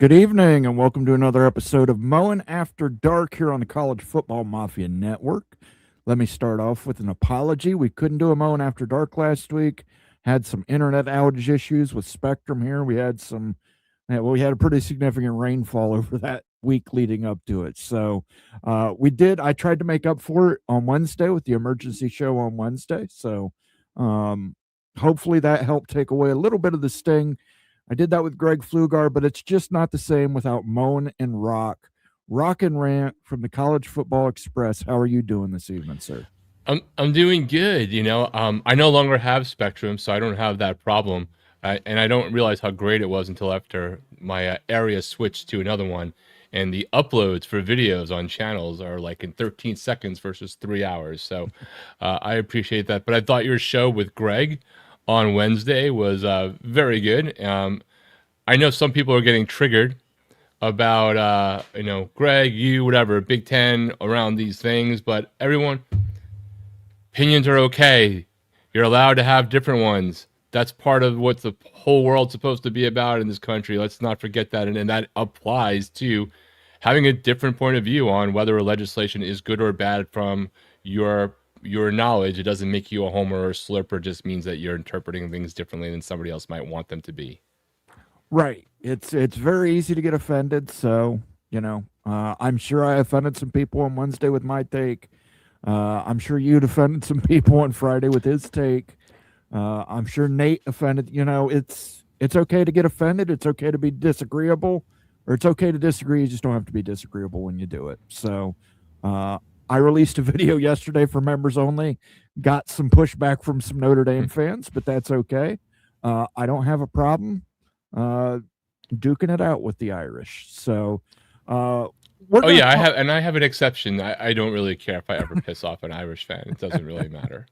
Good evening, and welcome to another episode of Mowing After Dark here on the College Football Mafia Network. Let me start off with an apology. We couldn't do a Mowing After Dark last week. Had some internet outage issues with Spectrum here. We had a pretty significant rainfall over that week leading up to it. So I tried to make up for it on Wednesday with the emergency show on Wednesday. So hopefully that helped take away a little bit of the sting. I did that with Greg Flugar, but it's just not the same without Moan and Rock. Rock and Rant from the College Football Express. How are you doing this evening, sir? I'm doing good. I no longer have Spectrum, so I don't have that problem. And I don't realize how great it was until after my area switched to another one. And the uploads for videos on channels are like in 13 seconds versus 3 hours. So I appreciate that. But I thought your show with Greg on Wednesday was very good. I know some people are getting triggered about, Greg, you, whatever, Big Ten around these things. But everyone, opinions are okay. You're allowed to have different ones. That's part of what the whole world's supposed to be about in this country. Let's not forget that. And that applies to having a different point of view on whether a legislation is good or bad from your knowledge. It doesn't make you a homer or a slurper. It just means that you're interpreting things differently than somebody else might want them to be. Right. It's very easy to get offended. So, I'm sure I offended some people on Wednesday with my take. I'm sure you'd offended some people on Friday with his take. I'm sure Nate offended. It's okay to get offended. It's okay to be disagreeable, or it's okay to disagree. You just don't have to be disagreeable when you do it. So, I released a video yesterday for members only. Got some pushback from some Notre Dame fans, but that's okay. I don't have a problem duking it out with the Irish. So, I have an exception. I don't really care if I ever piss off an Irish fan. It doesn't really matter.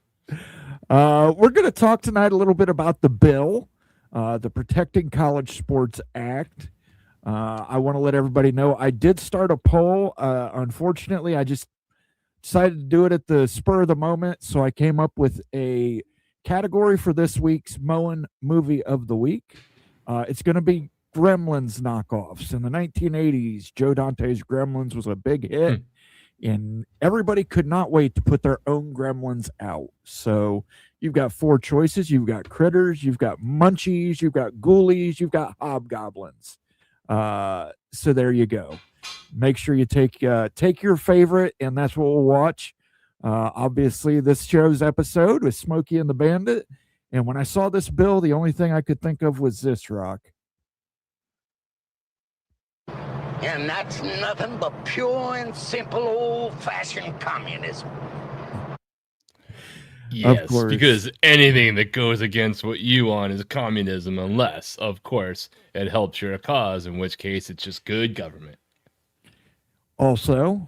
We're going to talk tonight a little bit about the bill, the Protecting College Sports Act. I want to let everybody know I did start a poll. Unfortunately, I just decided to do it at the spur of the moment, so I came up with a category for this week's Moen Movie of the Week. It's going to be Gremlins knockoffs. In the 1980s, Joe Dante's Gremlins was a big hit, and everybody could not wait to put their own Gremlins out. So you've got four choices. You've got Critters, you've got Munchies, you've got Ghoulies, you've got Hobgoblins. So there you go. Make sure you take your favorite, and that's what we'll watch. Obviously, this show's episode was Smokey and the Bandit. And when I saw this bill, the only thing I could think of was this, Rock. And that's nothing but pure and simple old-fashioned communism. Yes, because anything that goes against what you want is communism, unless, of course, it helps your cause, in which case it's just good government. Also,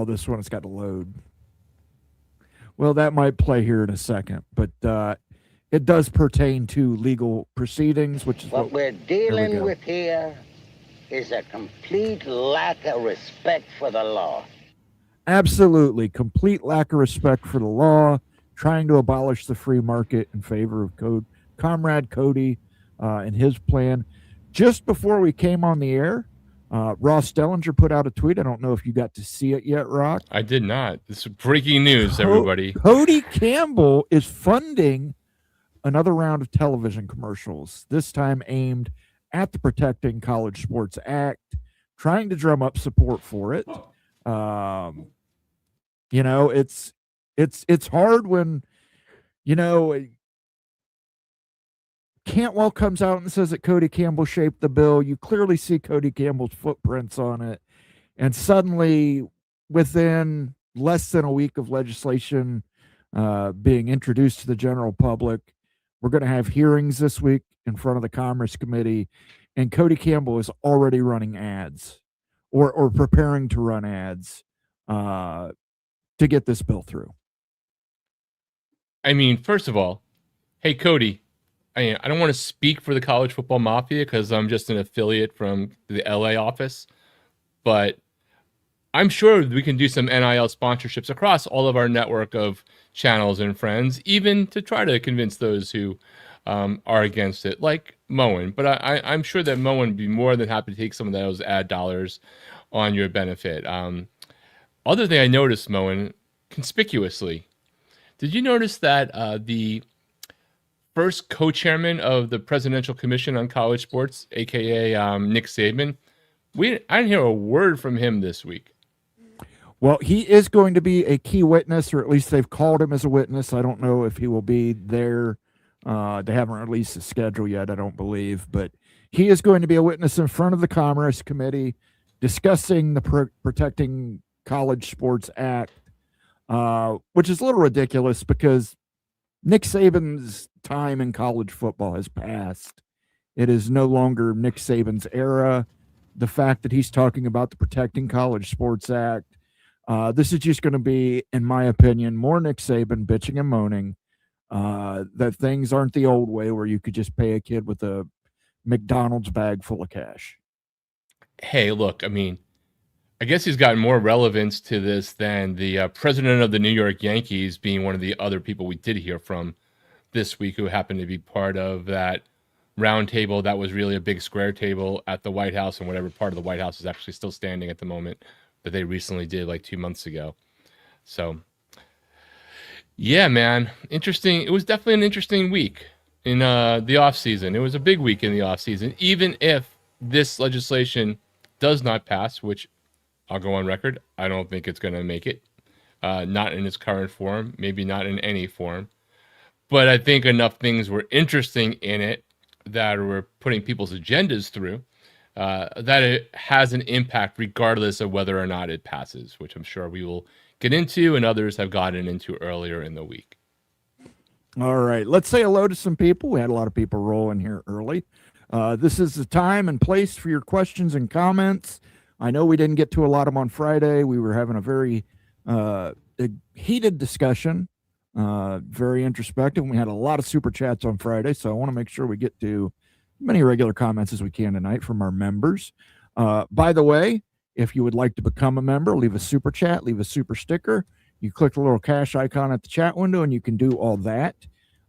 this one's got to load. Well, that might play here in a second, but it does pertain to legal proceedings, which is what we're dealing with here is a complete lack of respect for the law. Absolutely. Complete lack of respect for the law, trying to abolish the free market in favor of Comrade Cody and his plan. Just before we came on the air, Ross Dellinger put out a tweet. I don't know if you got to see it yet, Rock. I did not. This is breaking news, everybody. Cody Campbell is funding another round of television commercials, this time aimed at the Protecting College Sports Act, trying to drum up support for it. It's hard when, Cantwell comes out and says that Cody Campbell shaped the bill. You clearly see Cody Campbell's footprints on it. And suddenly, within less than a week of legislation being introduced to the general public, we're going to have hearings this week in front of the Commerce Committee. And Cody Campbell is already running ads or preparing to run ads to get this bill through. I mean, first of all, hey, Cody, I don't want to speak for the College Football Mafia because I'm just an affiliate from the LA office, but I'm sure we can do some NIL sponsorships across all of our network of channels and friends, even to try to convince those who are against it, like Moen. But I'm sure that Moen would be more than happy to take some of those ad dollars on your benefit. Other thing I noticed, Moen, conspicuously, did you notice that the first co-chairman of the Presidential Commission on College Sports, aka Nick Saban, I didn't hear a word from him this week. Well, he is going to be a key witness, or at least they've called him as a witness. I don't know if he will be there. They haven't released the schedule yet, I don't believe, but he is going to be a witness in front of the Commerce Committee discussing the Protecting College Sports Act, which is a little ridiculous because Nick Saban's time in college football has passed. It is no longer Nick Saban's era. The fact that he's talking about the Protecting College Sports Act, this is just going to be, in my opinion, more Nick Saban bitching and moaning that things aren't the old way where you could just pay a kid with a McDonald's bag full of cash. Hey, look, I mean, I guess he's gotten more relevance to this than the president of the New York Yankees being one of the other people we did hear from this week who happened to be part of that round table that was really a big square table at the White House, and whatever part of the White House is actually still standing at the moment that they recently did like 2 months ago. So, yeah, man, interesting. It was definitely an interesting week in the off season. It was a big week in the off season, even if this legislation does not pass, which I'll go on record, I don't think it's going to make it. Not in its current form, maybe not in any form. But I think enough things were interesting in it that were putting people's agendas through that it has an impact regardless of whether or not it passes, which I'm sure we will get into and others have gotten into earlier in the week. All right, let's say hello to some people. We had a lot of people rolling here early. This is the time and place for your questions and comments. I know we didn't get to a lot of them on Friday. We were having a very heated discussion, very introspective. We had a lot of super chats on Friday, so I want to make sure we get to as many regular comments as we can tonight from our members. By the way, if you would like to become a member, leave a super chat, leave a super sticker. You click the little cash icon at the chat window, and you can do all that.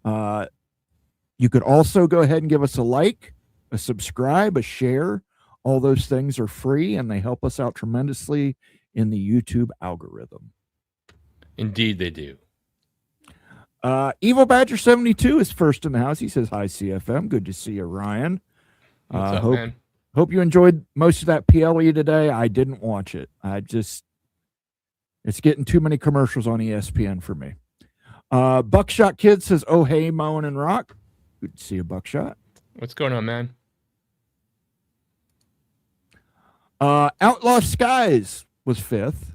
You could also go ahead and give us a like, a subscribe, a share. All those things are free, and they help us out tremendously in the YouTube algorithm. Indeed, they do. Evil Badger 72 is first in the house. He says, hi, CFM. Good to see you, Ryan. What's up, man? Hope you enjoyed most of that PLE today. I didn't watch it. It's getting too many commercials on ESPN for me. Buckshot Kid says, oh, hey, Moen and Rock. Good to see you, Buckshot. What's going on, man? Outlaw Skies was fifth.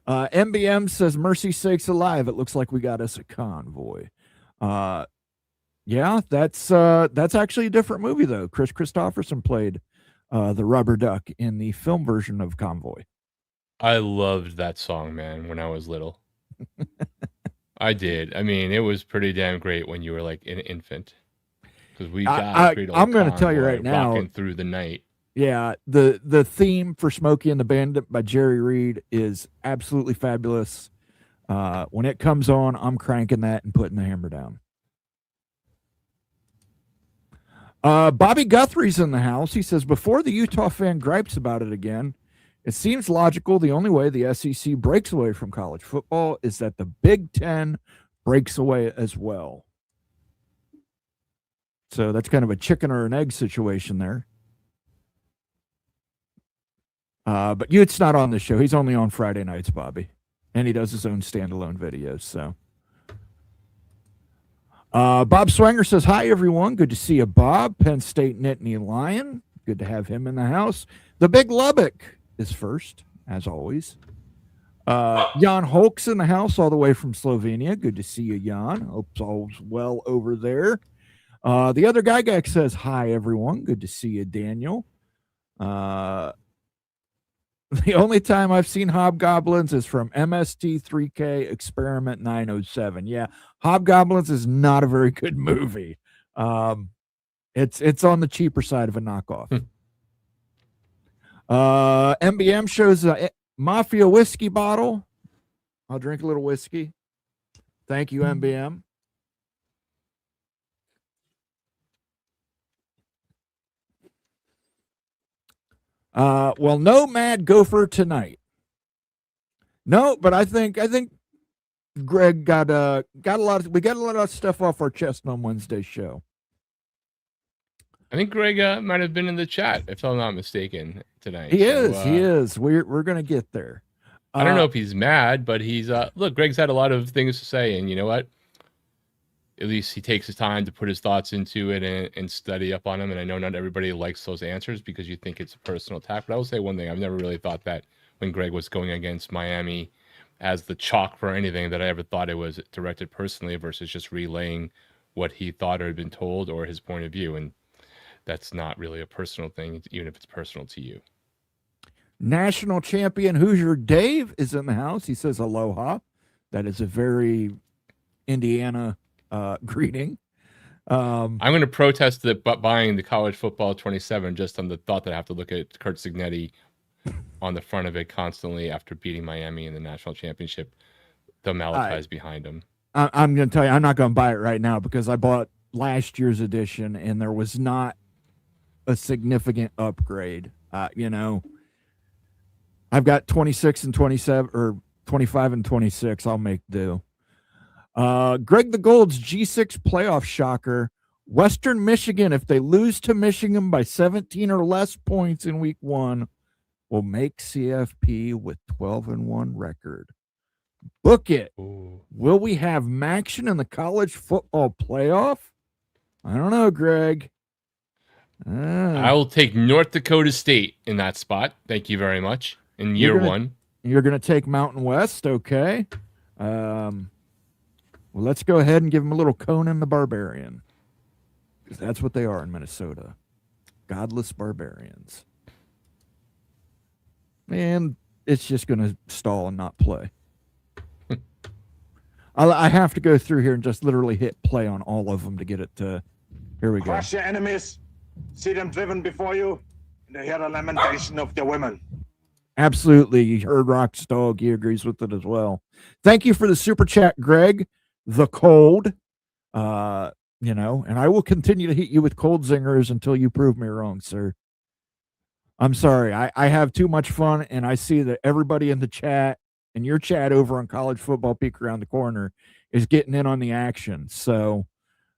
MBM says, mercy sakes alive. It looks like we got us a convoy. Yeah, that's actually a different movie, though. Chris Christopherson played the rubber duck in the film version of Convoy. I loved that song, man, when I was little. I did. I mean, it was pretty damn great when you were like an infant. Because we got I'm going to tell you right now, rocking through the night. Yeah, the theme for Smokey and the Bandit by Jerry Reed is absolutely fabulous. When it comes on, I'm cranking that and putting the hammer down. Bobby Guthrie's in the house. He says, before the Utah fan gripes about it again, it seems logical the only way the SEC breaks away from college football is that the Big Ten breaks away as well. So that's kind of a chicken or an egg situation there. But Ute's not on the show. He's only on Friday nights, Bobby. And he does his own standalone videos. So Bob Swanger says, hi, everyone. Good to see you, Bob. Penn State Nittany Lion. Good to have him in the house. The Big Lubbock is first, as always. Jan Holk's in the house all the way from Slovenia. Good to see you, Jan. Hope all's well over there. The other guy says, hi, everyone. Good to see you, Daniel. The only time I've seen Hobgoblins is from MST3K Experiment 907. Yeah, Hobgoblins is not a very good movie. It's on the cheaper side of a knockoff. MBM shows Mafia whiskey bottle. I'll drink a little whiskey. Thank you, MBM. Well, no Mad Gopher tonight. No, but I think Greg got a lot of stuff off our chest on Wednesday's show. I think Greg might have been in the chat, if I'm not mistaken, tonight. He is. We're gonna get there. I don't know if he's mad, but he's look. Greg's had a lot of things to say, and you know what? At least he takes his time to put his thoughts into it and study up on them. And I know not everybody likes those answers because you think it's a personal attack. But I will say one thing: I've never really thought that when Greg was going against Miami as the chalk for anything, that I ever thought it was directed personally versus just relaying what he thought or had been told or his point of view. And that's not really a personal thing, even if it's personal to you. National champion Hoosier Dave is in the house. He says aloha. That is a very Indiana greeting. I'm going to protest buying the college football 27 just on the thought that I have to look at Kurt Signetti on the front of it constantly after beating Miami in the national championship. The Malachi's behind him. I'm going to tell you, I'm not going to buy it right now because I bought last year's edition and there was not a significant upgrade. I've got 26 and 27 or 25 and 26. I'll make do. Greg the Gold's G6 playoff shocker. Western Michigan, if they lose to Michigan by 17 or less points in week 1, will make CFP with 12-1 record. Book it. Ooh. Will we have Maction in the college football playoff? I don't know, Greg. I will take North Dakota State in that spot. Thank you very much. In year 1. You're going to take Mountain West, okay. Well, let's go ahead and give them a little Conan the Barbarian. Because that's what they are in Minnesota. Godless barbarians. And it's just going to stall and not play. I have to go through here and just literally hit play on all of them to get it to... Here we go. Crush your enemies. See them driven before you. And hear the lamentation of the women. Absolutely. You heard Rock's dog. He agrees with it as well. Thank you for the super chat, Greg. The cold. And I will continue to hit you with cold zingers until you prove me wrong, sir. I'm sorry. I have too much fun, and I see that everybody in the chat and your chat over on College Football Peek Around the Corner is getting in on the action. So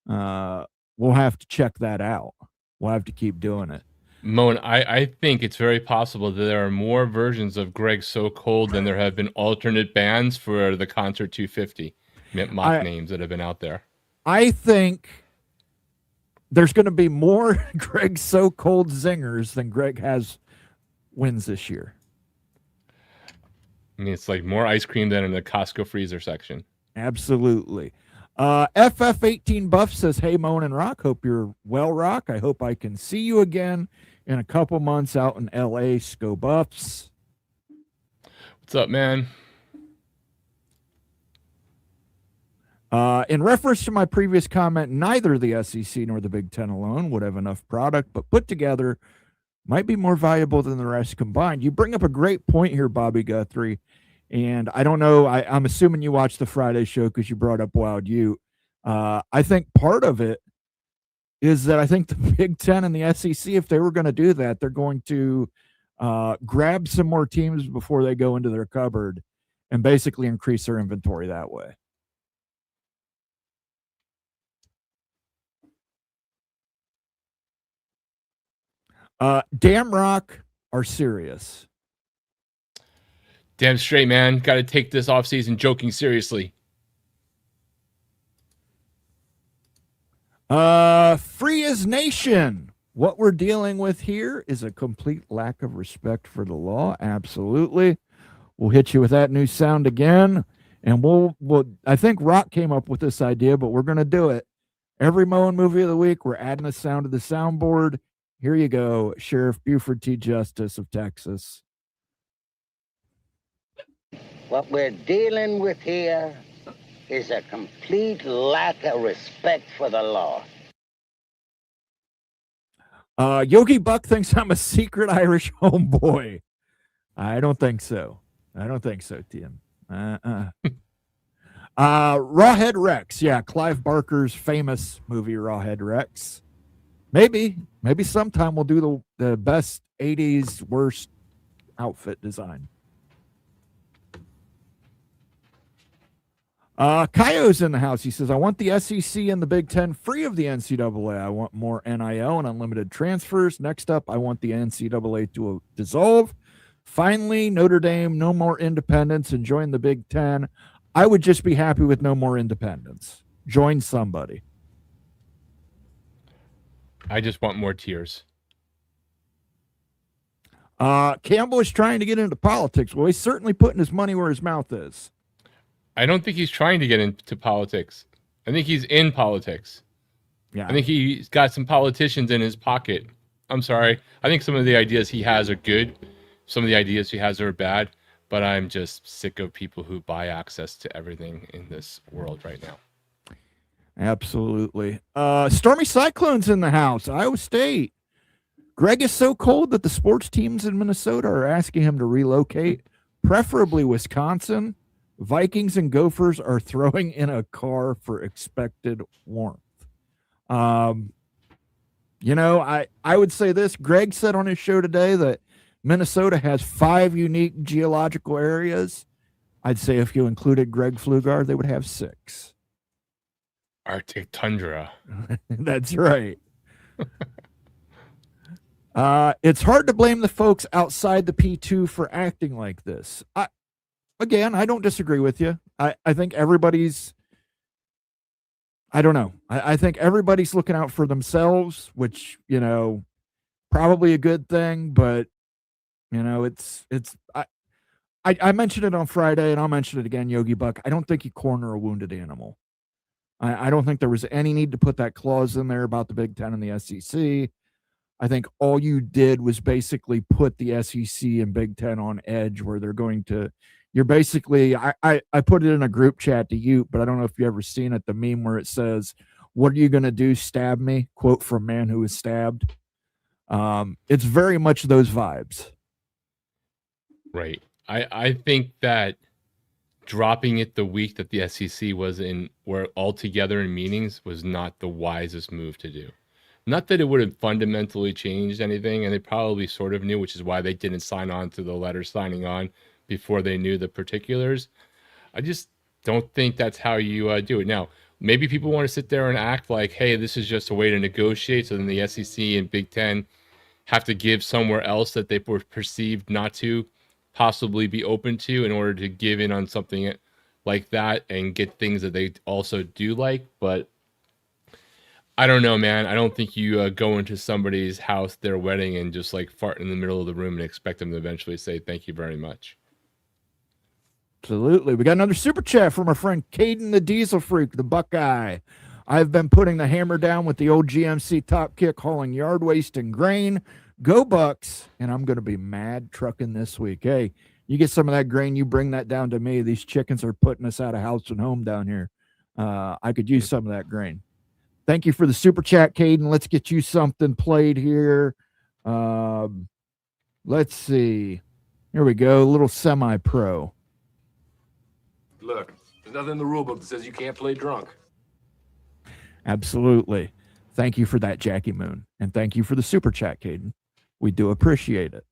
we'll have to check that out. We'll have to keep doing it. Moan, I think it's very possible that there are more versions of Greg So Cold than there have been alternate bands for the Concert 250 mock names that have been out there. I think there's going to be more Greg So Cold zingers than Greg has wins this year. I mean, it's like more ice cream than in the Costco freezer section. Absolutely. FF18 Buff says, hey, Moan and Rock. Hope you're well, Rock. I hope I can see you again in a couple months out in LA. Sco Buffs. What's up, man? In reference to my previous comment, neither the SEC nor the Big Ten alone would have enough product, but put together might be more valuable than the rest combined. You bring up a great point here, Bobby Guthrie. And I don't know, I'm assuming you watched the Friday show because you brought up Wild Ute. I think part of it is that I think the Big Ten and the SEC, if they were going to do that, they're going to grab some more teams before they go into their cupboard and basically increase their inventory that way. Damn Rock are serious. Damn straight, man. Got to take this offseason joking seriously. Free as nation. What we're dealing with here is a complete lack of respect for the law. Absolutely. We'll hit you with that new sound again. And we'll I think Rock came up with this idea, but we're going to do it. Every Moen movie of the week, we're adding a sound to the soundboard. Here you go, Sheriff Buford T. Justice of Texas. What we're dealing with here is a complete lack of respect for the law. Yogi Buck thinks I'm a secret Irish homeboy. I don't think so. I don't think so, Tim. Rawhead Rex. Yeah, Clive Barker's famous movie, Rawhead Rex. Maybe sometime we'll do the best 80s worst outfit design. Kaio's in the house. He says, I want the SEC and the Big Ten free of the NCAA. I want more NIL and unlimited transfers. Next up, I want the NCAA to dissolve. Finally, Notre Dame, no more independence and join the Big Ten. I would just be happy with no more independence. Join somebody. I just want more tears. Campbell is trying to get into politics. Well, he's certainly putting his money where his mouth is. I don't think he's trying to get into politics. I think he's in politics. Yeah. I think he's got some politicians in his pocket. I'm sorry. I think some of the ideas he has are good. Some of the ideas he has are bad. But I'm just sick of people who buy access to everything in this world right now. Absolutely. Stormy Cyclones in the house. Iowa State. Greg is so cold that the sports teams in Minnesota are asking him to relocate, preferably Wisconsin. Vikings and Gophers are throwing in a car for expected warmth. I would say this. Greg said on his show today that Minnesota has 5 unique geological areas. I'd say if you included Greg Pflugar, they would have 6. Arctic tundra. That's right. It's hard to blame the folks outside the P2 for acting like this. I don't disagree with you. I think everybody's, I don't know. I think everybody's looking out for themselves, which, probably a good thing, but I mentioned it on Friday and I'll mention it again, Yogi Buck. I don't think you corner a wounded animal. I don't think there was any need to put that clause in there about the Big Ten and the SEC. I think all you did was basically put the SEC and Big Ten on edge where they're going to, you're basically, I put it in a group chat to you, but I don't know if you ever seen it, the meme where it says, what are you going to do? Stab me? Quote from Man Who Was Stabbed. It's very much those vibes. Right. I think that dropping it the week that the SEC were all together in meetings was not the wisest move to do. Not that it would have fundamentally changed anything, and they probably sort of knew, which is why they didn't sign on to the letter signing on before they knew the particulars. I just don't think that's how you do it. Now, maybe people want to sit there and act like, hey, this is just a way to negotiate, so then the SEC and Big Ten have to give somewhere else that they were perceived not to possibly be open to in order to give in on something like that and get things that they also do like. But I don't know, man. I don't think you go into somebody's house, their wedding, and just like fart in the middle of the room and expect them to eventually say thank you very much. Absolutely. We got another super chat from our friend Caden the Diesel Freak, the Buckeye. I've been putting the hammer down with the old GMC top kick, hauling yard waste and grain. Go Bucks, and I'm going to be mad trucking this week. Hey, you get some of that grain, you bring that down to me. These chickens are putting us out of house and home down here. I could use some of that grain. Thank you for the super chat, Caden. Let's get you something played here. Let's see. Here we go. A little semi-pro. Look, there's nothing in the rule book that says you can't play drunk. Absolutely. Thank you for that, Jackie Moon. And thank you for the super chat, Caden. We do appreciate it.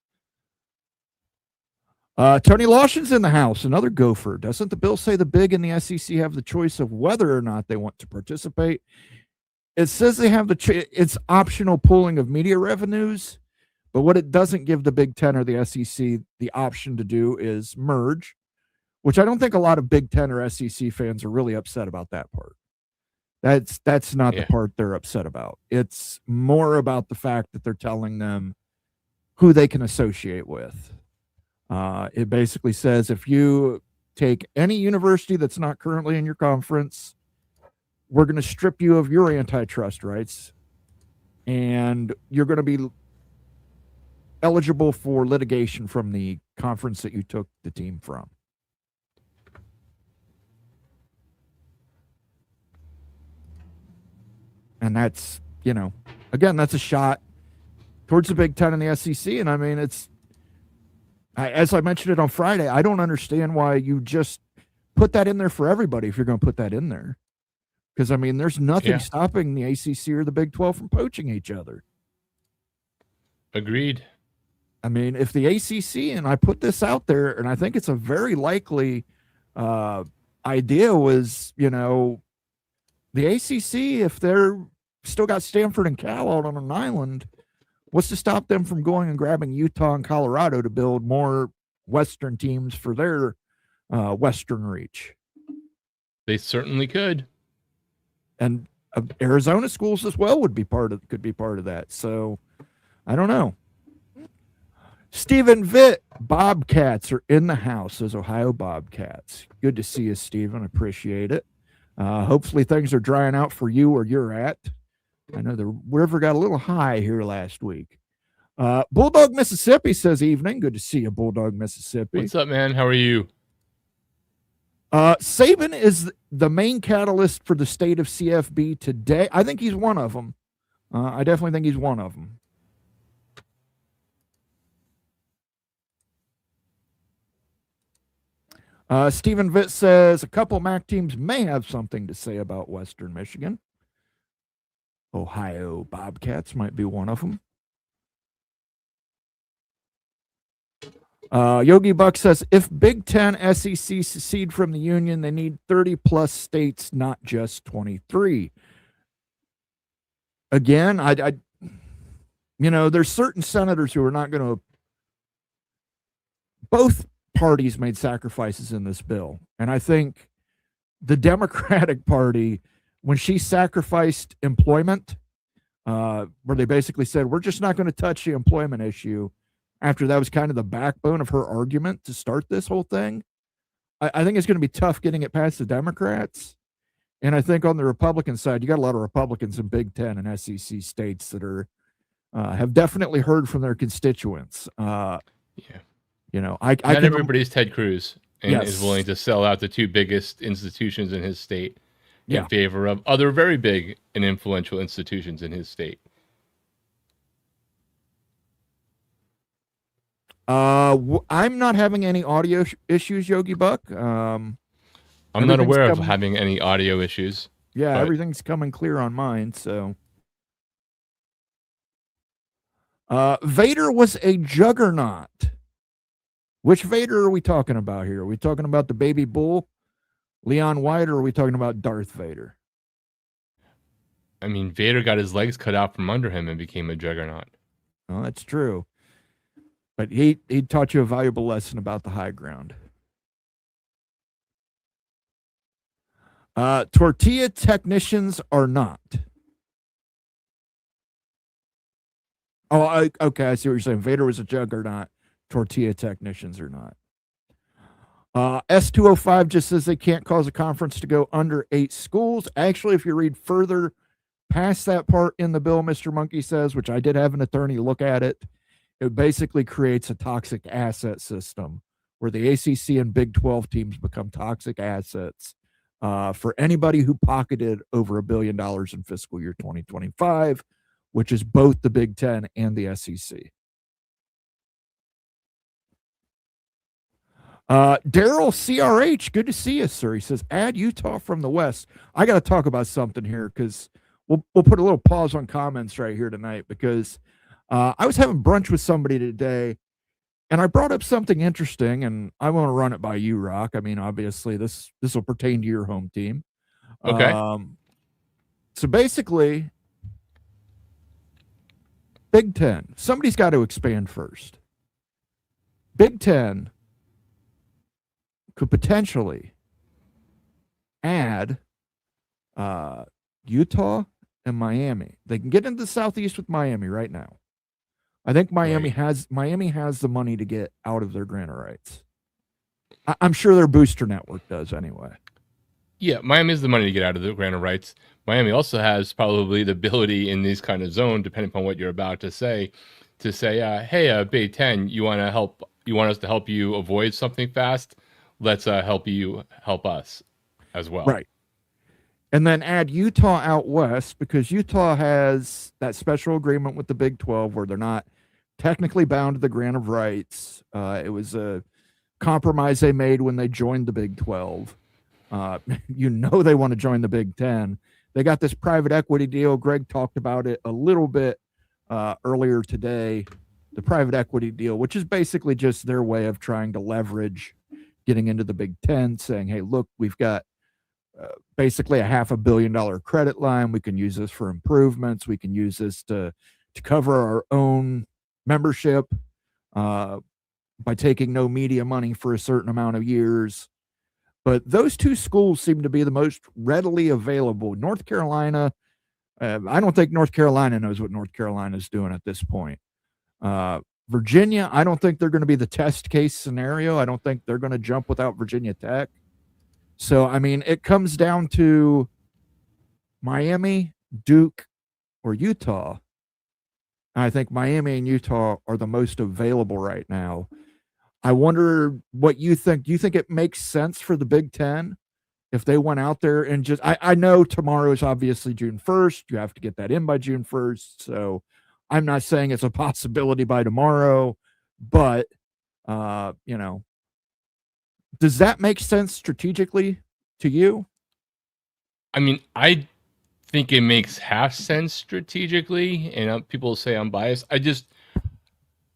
Tony Lawson's in the house, another gopher. Doesn't the bill say the Big and the SEC have the choice of whether or not they want to participate? It says they have it's optional pooling of media revenues, but what it doesn't give the Big Ten or the SEC the option to do is merge, which I don't think a lot of Big Ten or SEC fans are really upset about that part. That's not the part they're upset about. It's more about the fact that they're telling them who they can associate with. It basically says if you take any university that's not currently in your conference, we're going to strip you of your antitrust rights, and you're going to be eligible for litigation from the conference that you took the team from. And that's, again, that's a shot towards the Big Ten and the SEC. And I mean, it's As I mentioned it on Friday, I don't understand why you just put that in there for everybody if you're going to put that in there. Because, I mean, there's nothing Yeah. stopping the ACC or the Big 12 from poaching each other. Agreed. I mean, if the ACC, and I put this out there, and I think it's a very likely idea, was, you know, the ACC, if they're still got Stanford and Cal out on an island, what's to stop them from going and grabbing Utah and Colorado to build more Western teams for their Western reach? They certainly could. And Arizona schools as well could be part of that. So I don't know. Stephen Vitt, Bobcats are in the house as Ohio Bobcats. Good to see you, Stephen. Appreciate it. Hopefully things are drying out for you where you're at. I know the river got a little high here last week. Bulldog Mississippi says evening. Good to see you, Bulldog Mississippi. What's up, man? How are you? Saban is the main catalyst for the state of CFB today. I think he's one of them. I definitely think he's one of them. Stephen Vitt says a couple MAC teams may have something to say about Western Michigan. Ohio Bobcats might be one of them. Yogi Buck says if Big Ten SEC secede from the union, they need 30 plus states, not just 23. Again, I there's certain senators who are not going to. Both parties made sacrifices in this bill, and I think the Democratic Party, when she sacrificed employment, where they basically said we're just not going to touch the employment issue. After that was kind of the backbone of her argument to start this whole thing. I think it's going to be tough getting it past the Democrats. And I think on the Republican side, you got a lot of Republicans in Big Ten and SEC states that are have definitely heard from their constituents. Yeah. I Not everybody's Ted Cruz and Yes. is willing to sell out the two biggest institutions in his state in Yeah. favor of other very big and influential institutions in his state. I'm not having any audio issues, Yogi Buck. I'm not Everything's aware of coming- having any audio issues. Yeah, But- everything's coming clear on mine. So, Vader was a juggernaut. Which Vader are we talking about here? Are we talking about the baby bull, Leon White, or are we talking about Darth Vader? I mean, Vader got his legs cut out from under him and became a juggernaut. Oh, that's true. But he taught you a valuable lesson about the high ground. Tortilla technicians are not. Oh, okay. I see what you're saying. Vader was a juggernaut. Tortilla technicians are not. S205 just says they can't cause a conference to go under 8 schools. Actually, if you read further past that part in the bill, Mr. Monkey says, which I did have an attorney look at it, it basically creates a toxic asset system where the ACC and Big 12 teams become toxic assets for anybody who pocketed over $1 billion in fiscal year 2025, which is both the Big 10 and the SEC. Daryl CRH, good to see you, sir. He says, add Utah from the West. I got to talk about something here because we'll put a little pause on comments right here tonight because I was having brunch with somebody today and I brought up something interesting and I want to run it by you, Rock. I mean, obviously this will pertain to your home team. Okay. So basically, Big Ten, somebody's got to expand first. Big Ten could potentially add Utah and Miami. They can get into the Southeast with Miami right now. I think Miami has the money to get out of their grant rights. I'm sure their booster network does anyway. Yeah, Miami has the money to get out of the grant of rights. Miami also has probably the ability in these kind of zone, depending upon what you're about to say, hey, Big Ten, you want us to help you avoid something fast? Let's help us as well. Right. And then add Utah out west because Utah has that special agreement with the Big 12 where they're not technically bound to the grant of rights. It was a compromise they made when they joined the Big 12. They want to join the Big 10. They got this private equity deal. Greg talked about it a little bit earlier today. The private equity deal, which is basically just their way of trying to leverage getting into the Big 10, saying, hey, look, we've got basically a $500 million credit line. We can use this for improvements. We can use this to cover our own membership by taking no media money for a certain amount of years. But those two schools seem to be the most readily available. North Carolina, I don't think North Carolina knows what North Carolina is doing at this point. Virginia, I don't think they're going to be the test case scenario. I don't think they're going to jump without Virginia Tech. So, I mean, it comes down to Miami, Duke, or Utah. I think Miami and Utah are the most available right now. I wonder what you think. Do you think it makes sense for the Big Ten if they went out there and just, I know tomorrow is obviously June 1st. You have to get that in by June 1st. So I'm not saying it's a possibility by tomorrow, but, does that make sense strategically to you? I mean, I think it makes half sense strategically, and people say I'm biased.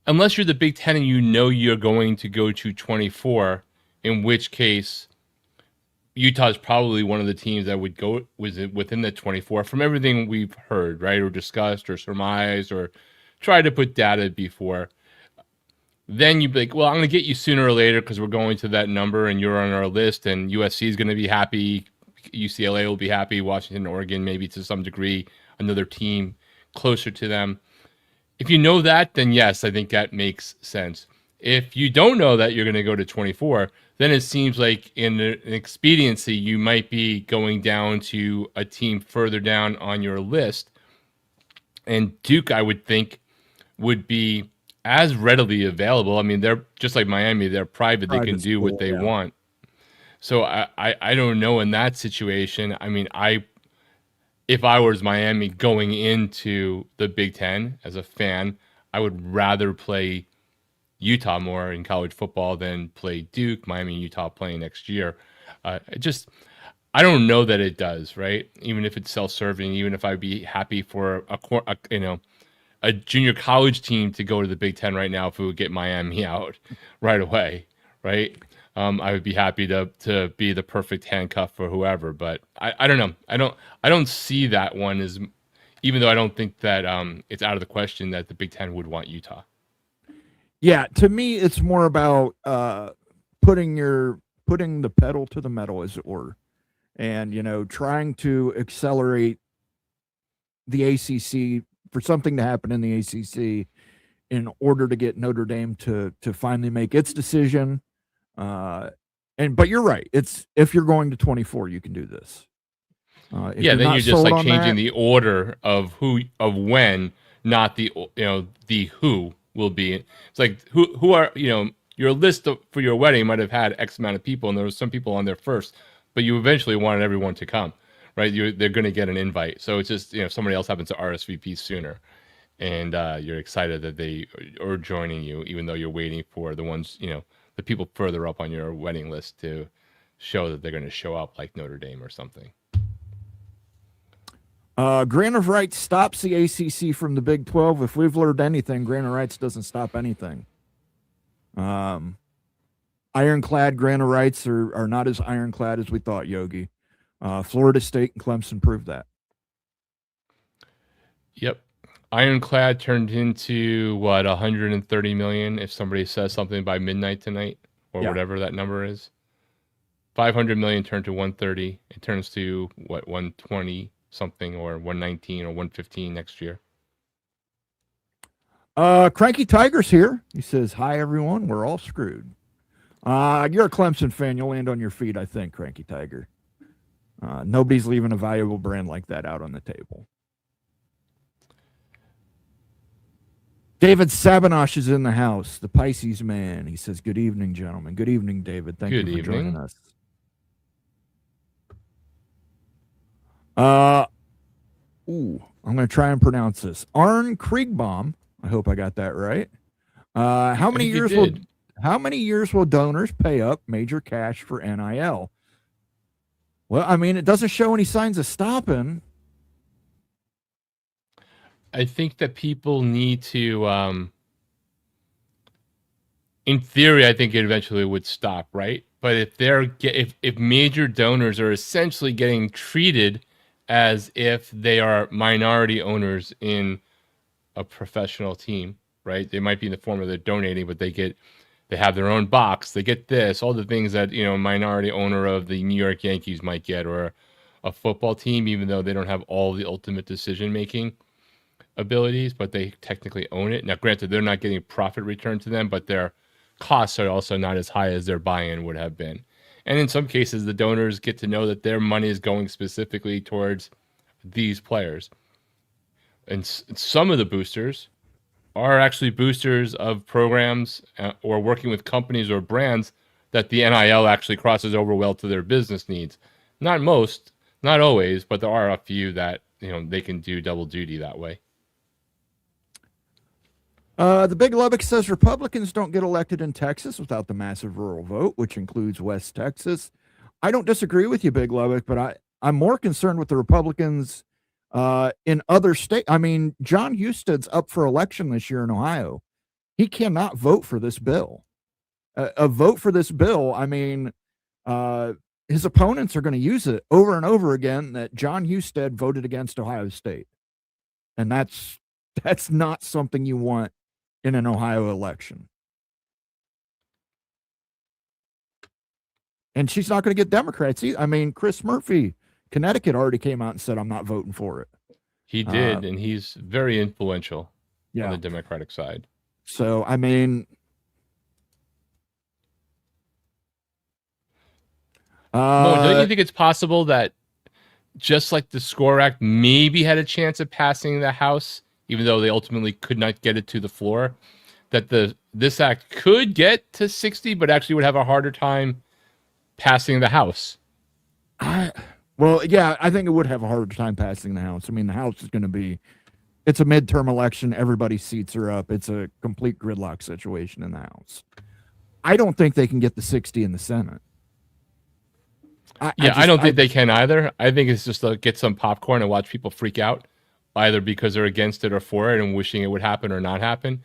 Unless you're the Big Ten and you're going to go to 24, in which case Utah is probably one of the teams that would go within the 24 from everything we've heard, right, or discussed or surmised or tried to put data before. Then you'd be like, well, I'm going to get you sooner or later because we're going to that number and you're on our list, and USC is going to be happy. UCLA will be happy. Washington, Oregon, maybe to some degree, another team closer to them. If you know that, then yes, I think that makes sense. If you don't know that you're going to go to 24, then it seems like in an expediency, you might be going down to a team further down on your list. And Duke, I would think, would be as readily available. I mean, they're just like Miami. They're private. They can do what they want. So I don't know in that situation. I mean, if I was Miami going into the Big Ten as a fan, I would rather play Utah more in college football than play Duke. Miami and Utah playing next year. I don't know that it does, right? Even if it's self-serving, even if I'd be happy for a junior college team to go to the Big Ten right now if it would get Miami out right away, right? I would be happy to be the perfect handcuff for whoever, but I don't know. I don't see that one as, even though I don't think that it's out of the question that the Big Ten would want Utah. Yeah, to me, it's more about putting the pedal to the metal, as it were, and trying to accelerate the ACC for something to happen in the ACC in order to get Notre Dame to finally make its decision. But you're right. It's, if you're going to 24, you can do this. Then you're just like changing the order of when, not the who will be. It's like who are, your list for your wedding might have had X amount of people, and there was some people on there first, but you eventually wanted everyone to come, right? They're going to get an invite. So it's just, somebody else happens to RSVP sooner, and you're excited that they are joining you, even though you're waiting for the ones, the people further up on your wedding list to show that they're going to show up, like Notre Dame or something. Grant of rights stops the ACC from the Big 12. If we've learned anything, grant of rights doesn't stop anything. Ironclad grant of rights are not as ironclad as we thought, Yogi. Florida State and Clemson proved that. Yep. Ironclad turned into what, 130 million if somebody says something by midnight tonight, or whatever that number is. 500 million turned to 130. It turns to what, 120 something, or 119 or 115 next year. Cranky Tiger's here. He says, hi everyone, we're all screwed. You're a Clemson fan, you'll land on your feet, I think, Cranky Tiger. Nobody's leaving a valuable brand like that out on the table. David Sabinosh is in the house, the Pisces man. He says, good evening, gentlemen. Good evening, David. Thank you for joining us. I'm going to try and pronounce this. Arn Kriegbaum. I hope I got that right. How many think you years did. how many years will donors pay up major cash for NIL? Well, I mean, it doesn't show any signs of stopping. I think that people need to, in theory, I think it eventually would stop, right? But if major donors are essentially getting treated as if they are minority owners in a professional team, right? They might be in the form of they're donating, but they have their own box, they get this, all the things that, you know, a minority owner of the New York Yankees might get, or a football team, even though they don't have all the ultimate decision making abilities, but they technically own it. Now, granted, they're not getting profit return to them, but their costs are also not as high as their buy-in would have been. And in some cases, the donors get to know that their money is going specifically towards these players. And some of the boosters are actually boosters of programs or working with companies or brands that the NIL actually crosses over well to their business needs. Not most, not always, but there are a few that, you know, they can do double duty that way. The Big Lubbock says Republicans don't get elected in Texas without the massive rural vote, which includes West Texas. I don't disagree with you, Big Lubbock, but I'm more concerned with the Republicans in other states. I mean, John Husted's up for election this year in Ohio. He cannot vote for this bill. A vote for this bill, I mean, his opponents are going to use it over and over again that John Husted voted against Ohio State. And that's not something you want in an Ohio election. And she's not going to get Democrats either. I mean, Chris Murphy, Connecticut, already came out and said, I'm not voting for it. He did, and he's very influential on the Democratic side. So, I mean, Mo, don't you think it's possible that just like the SCORE Act maybe had a chance of passing the House, even though they ultimately could not get it to the floor, that this act could get to 60, but actually would have a harder time passing the House? Well, yeah, I think it would have a harder time passing the House. I mean, the House is going to be, it's a midterm election. Everybody's seats are up. It's a complete gridlock situation in the House. I don't think they can get the 60 in the Senate. I don't think they can either. I think it's just to get some popcorn and watch people freak out, either because they're against it or for it and wishing it would happen or not happen.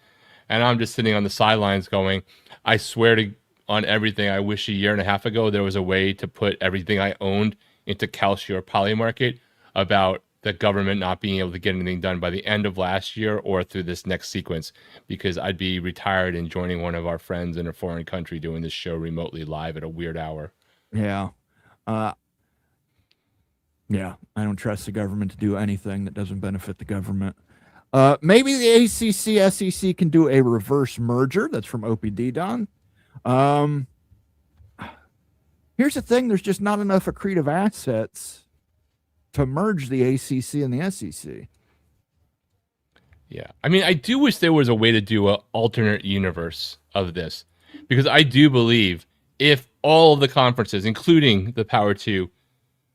And I'm just sitting on the sidelines going, I swear on everything, I wish a year and a half ago there was a way to put everything I owned into Kalshi or Polymarket about the government not being able to get anything done by the end of last year or through this next sequence, because I'd be retired and joining one of our friends in a foreign country doing this show remotely live at a weird hour. Yeah. Yeah, I don't trust the government to do anything that doesn't benefit the government. Maybe the ACC SEC can do a reverse merger. That's from OPD Don. Here's the thing. There's just not enough accretive assets to merge the ACC and the SEC. Yeah. I mean, I do wish there was a way to do an alternate universe of this, because I do believe if all of the conferences, including the Power 2,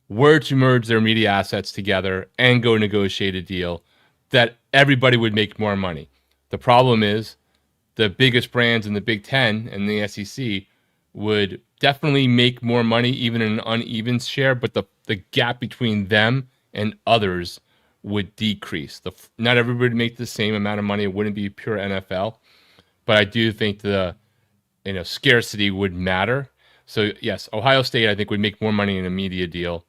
were to merge their media assets together and go negotiate a deal, that everybody would make more money. The problem is the biggest brands in the Big Ten and the SEC would definitely make more money, even in an uneven share, but the gap between them and others would decrease. Not everybody would make the same amount of money. It wouldn't be pure NFL, but I do think the scarcity would matter. So yes, Ohio State, I think, would make more money in a media deal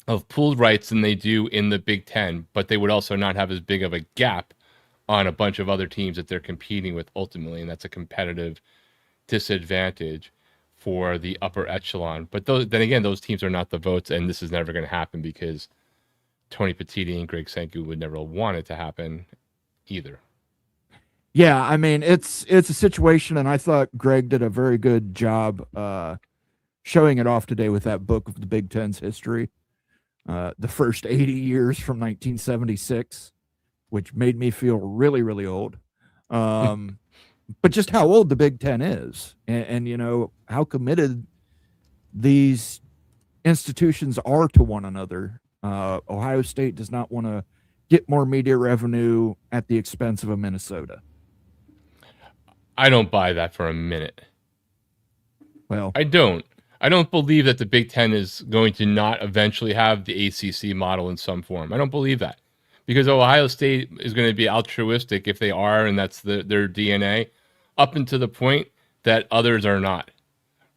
of pooled rights than they do in the Big Ten, but they would also not have as big of a gap on a bunch of other teams that they're competing with ultimately, and that's a competitive disadvantage for the upper echelon. But then again, those teams are not the votes, and this is never going to happen because Tony Petitti and Greg Senku would never want it to happen either. Yeah, I mean, it's a situation, and I thought Greg did a very good job showing it off today with that book of the Big Ten's history. The first 80 years from 1976, which made me feel really, really old. But just how old the Big Ten is and how committed these institutions are to one another. Ohio State does not want to get more media revenue at the expense of a Minnesota. I don't buy that for a minute. Well, I don't. I don't believe that the Big Ten is going to not eventually have the ACC model in some form. I don't believe that, because Ohio State is going to be altruistic if they are, and that's their DNA, up until the point that others are not.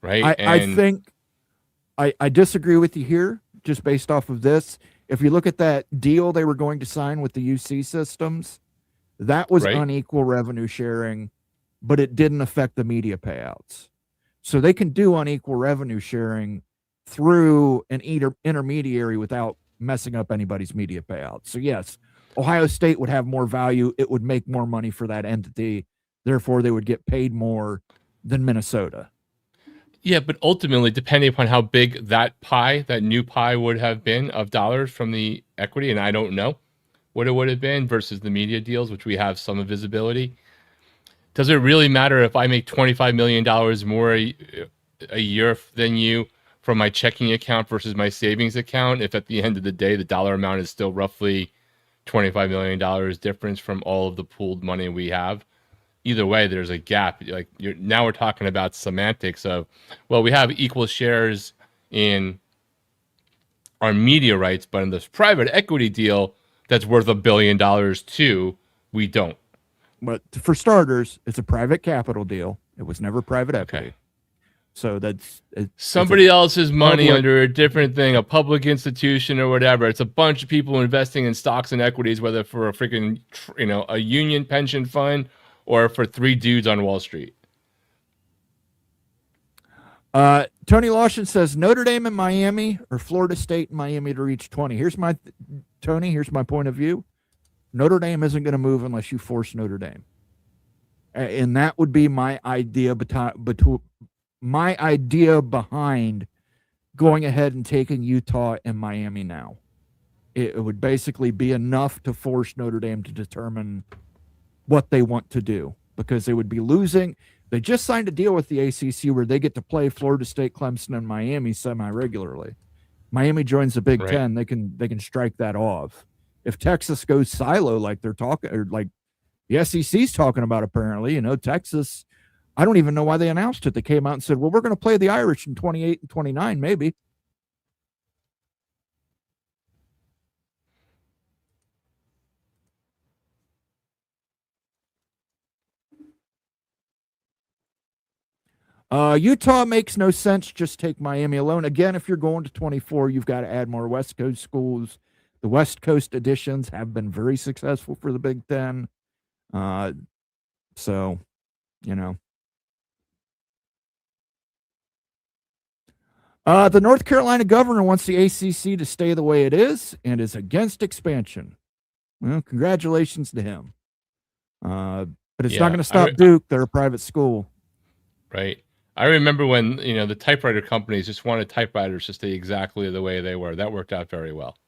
Right? I think I disagree with you here, just based off of this. If you look at that deal they were going to sign with the UC systems, that was Right. unequal revenue sharing, but it didn't affect the media payouts. So they can do unequal revenue sharing through an intermediary without messing up anybody's media payouts. So yes, Ohio State would have more value. It would make more money for that entity. Therefore, they would get paid more than Minnesota. Yeah, but ultimately, depending upon how big that new pie would have been of dollars from the equity, and I don't know what it would have been versus the media deals, which we have some visibility. Does it really matter if I make $25 million more a year than you from my checking account versus my savings account, if at the end of the day, the dollar amount is still roughly $25 million difference from all of the pooled money we have? Either way, there's a gap. Like now we're talking about semantics of, well, we have equal shares in our media rights, but in this private equity deal that's worth $1 billion too, we don't. But for starters, it's a private capital deal. It was never private equity. Okay. So that's Somebody else's money public- under a different thing, a public institution or whatever. It's a bunch of people investing in stocks and equities, whether for a freaking, a union pension fund or for 3 dudes on Wall Street. Tony Lawson says Notre Dame and Miami or Florida State and Miami to reach 20. Here's my point of view. Notre Dame isn't going to move unless you force Notre Dame. And that would be my idea behind going ahead and taking Utah and Miami now. It would basically be enough to force Notre Dame to determine what they want to do, because they would be losing. They just signed a deal with the ACC where they get to play Florida State, Clemson, and Miami semi-regularly. Miami joins the Big Ten, they can strike that off. If Texas goes silo like they're talking, or like the SEC's talking about, apparently, Texas, I don't even know why they announced it. They came out and said, well, we're going to play the Irish in 28 and 29, maybe. Utah makes no sense. Just take Miami alone. Again, if you're going to 24, you've got to add more West Coast schools. The West Coast editions have been very successful for the Big Ten. The North Carolina governor wants the ACC to stay the way it is and is against expansion. Well, congratulations to him. But it's not going to stop Duke. They're a private school. Right. I remember when, the typewriter companies just wanted typewriters to stay exactly the way they were. That worked out very well.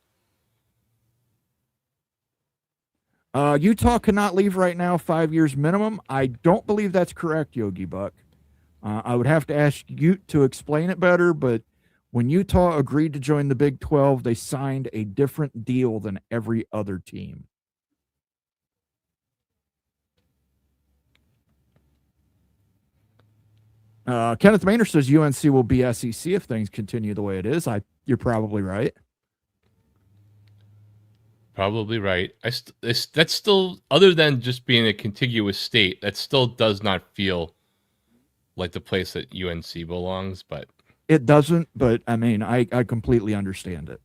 Utah cannot leave right now, 5 years minimum. I don't believe that's correct, Yogi Buck. I would have to ask Ute to explain it better, but when Utah agreed to join the Big 12, they signed a different deal than every other team. Kenneth Maynard says UNC will be SEC if things continue the way it is. You're probably right. Probably right. That's still, other than just being a contiguous state, that still does not feel like the place that UNC belongs. But it doesn't. But I mean, I completely understand it.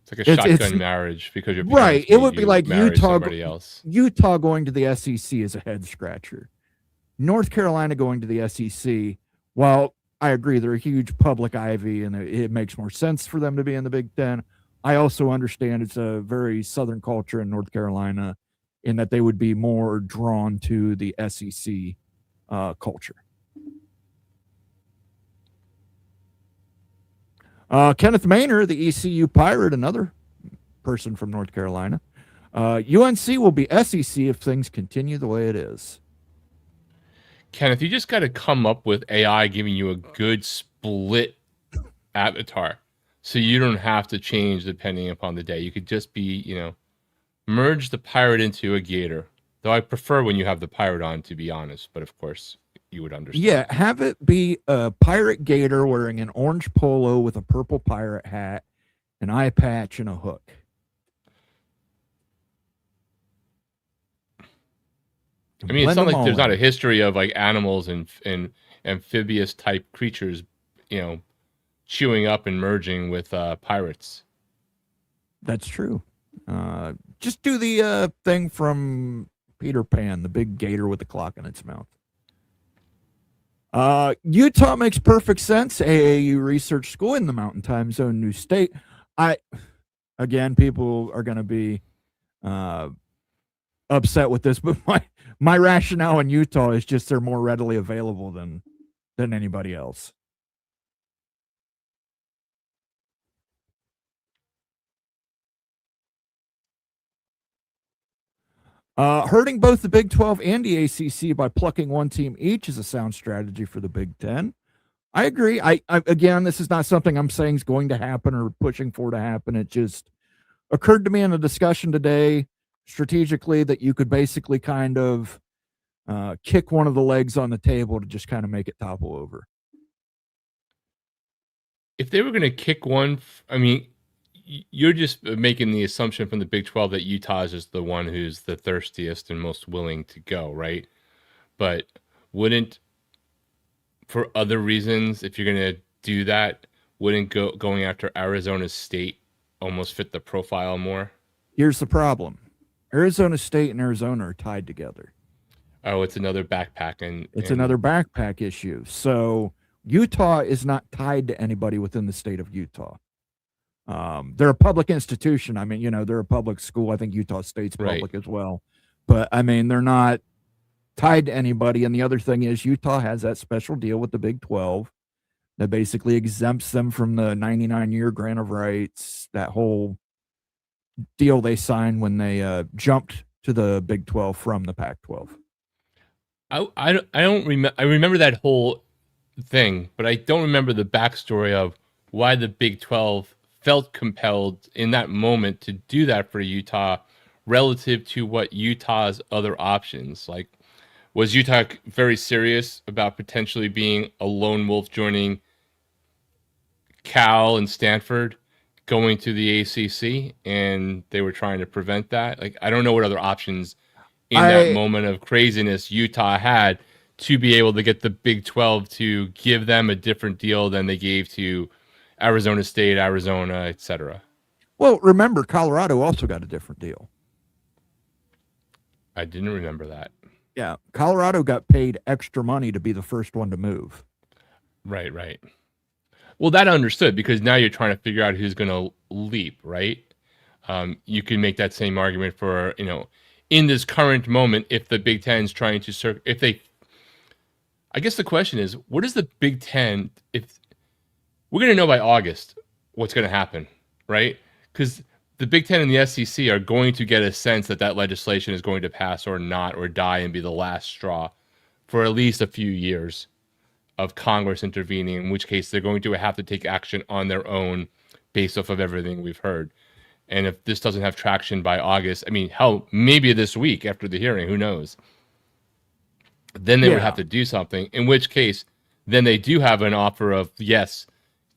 It's like a shotgun marriage because you're right. It would be like Utah going to the SEC is a head scratcher. North Carolina going to the SEC, while I agree they're a huge public ivy and it makes more sense for them to be in the Big Ten, I also understand it's a very Southern culture in North Carolina in that they would be more drawn to the SEC culture. Kenneth Maynard, the ECU Pirate, another person from North Carolina. UNC will be SEC if things continue the way it is. Kenneth, you just got to come up with AI giving you a good split avatar so you don't have to change depending upon the day. You could just be, merge the pirate into a gator. Though I prefer when you have the pirate on, to be honest. But of course, you would understand. Yeah, have it be a pirate gator wearing an orange polo with a purple pirate hat, an eye patch, and a hook. I mean, it's Blend not them like all there's not in. a history of like animals and amphibious type creatures, chewing up and merging with pirates. That's true. Just do the thing from Peter Pan, the big gator with the clock in its mouth. Utah makes perfect sense. AAU research school in the Mountain Time Zone, new state. Again, people are going to be upset with this, but my rationale in Utah is just they're more readily available than anybody else. Hurting both the Big 12 and the ACC by plucking one team each is a sound strategy for the Big 10. I agree. I again, this is not something I'm saying is going to happen or pushing for to happen. It just occurred to me in a discussion today strategically that you could basically kind of kick one of the legs on the table to just kind of make it topple over. If they were going to kick one, I mean, you're just making the assumption from the Big 12 that Utah is just the one who's the thirstiest and most willing to go, right? But wouldn't, for other reasons, if you're going to do that, wouldn't going after Arizona State almost fit the profile more? Here's the problem. Arizona State and Arizona are tied together. Oh, it's another backpack. It's another backpack issue. So Utah is not tied to anybody within the state of Utah. They're a public institution. I mean, they're a public school. I think Utah State's public as well. But, I mean, they're not tied to anybody. And the other thing is Utah has that special deal with the Big 12 that basically exempts them from the 99-year grant of rights, that whole deal they signed when they jumped to the Big 12 from the Pac-12. I don't remember. I remember that whole thing, but I don't remember the backstory of why the Big 12 felt compelled in that moment to do that for Utah relative to what Utah's other options. Like, was Utah very serious about potentially being a lone wolf joining Cal and Stanford going to the ACC, and they were trying to prevent that? Like, I don't know what other options in that moment of craziness Utah had to be able to get the Big 12 to give them a different deal than they gave to Arizona State, Arizona, etc. Well, remember, Colorado also got a different deal. I didn't remember that. Yeah, Colorado got paid extra money to be the first one to move. Right. Well, that understood, because now you're trying to figure out who's going to leap, right? You can make that same argument for, in this current moment, if the Big Ten is trying to I guess the question is, what is the Big Ten, if we're going to know by August what's going to happen, right? Because the Big Ten and the SEC are going to get a sense that legislation is going to pass or not, or die and be the last straw for at least a few years of Congress intervening, in which case they're going to have to take action on their own based off of everything we've heard. And if this doesn't have traction by August, I mean, hell, maybe this week after the hearing, who knows? Then they would have to do something, in which case, then they do have an offer of, yes,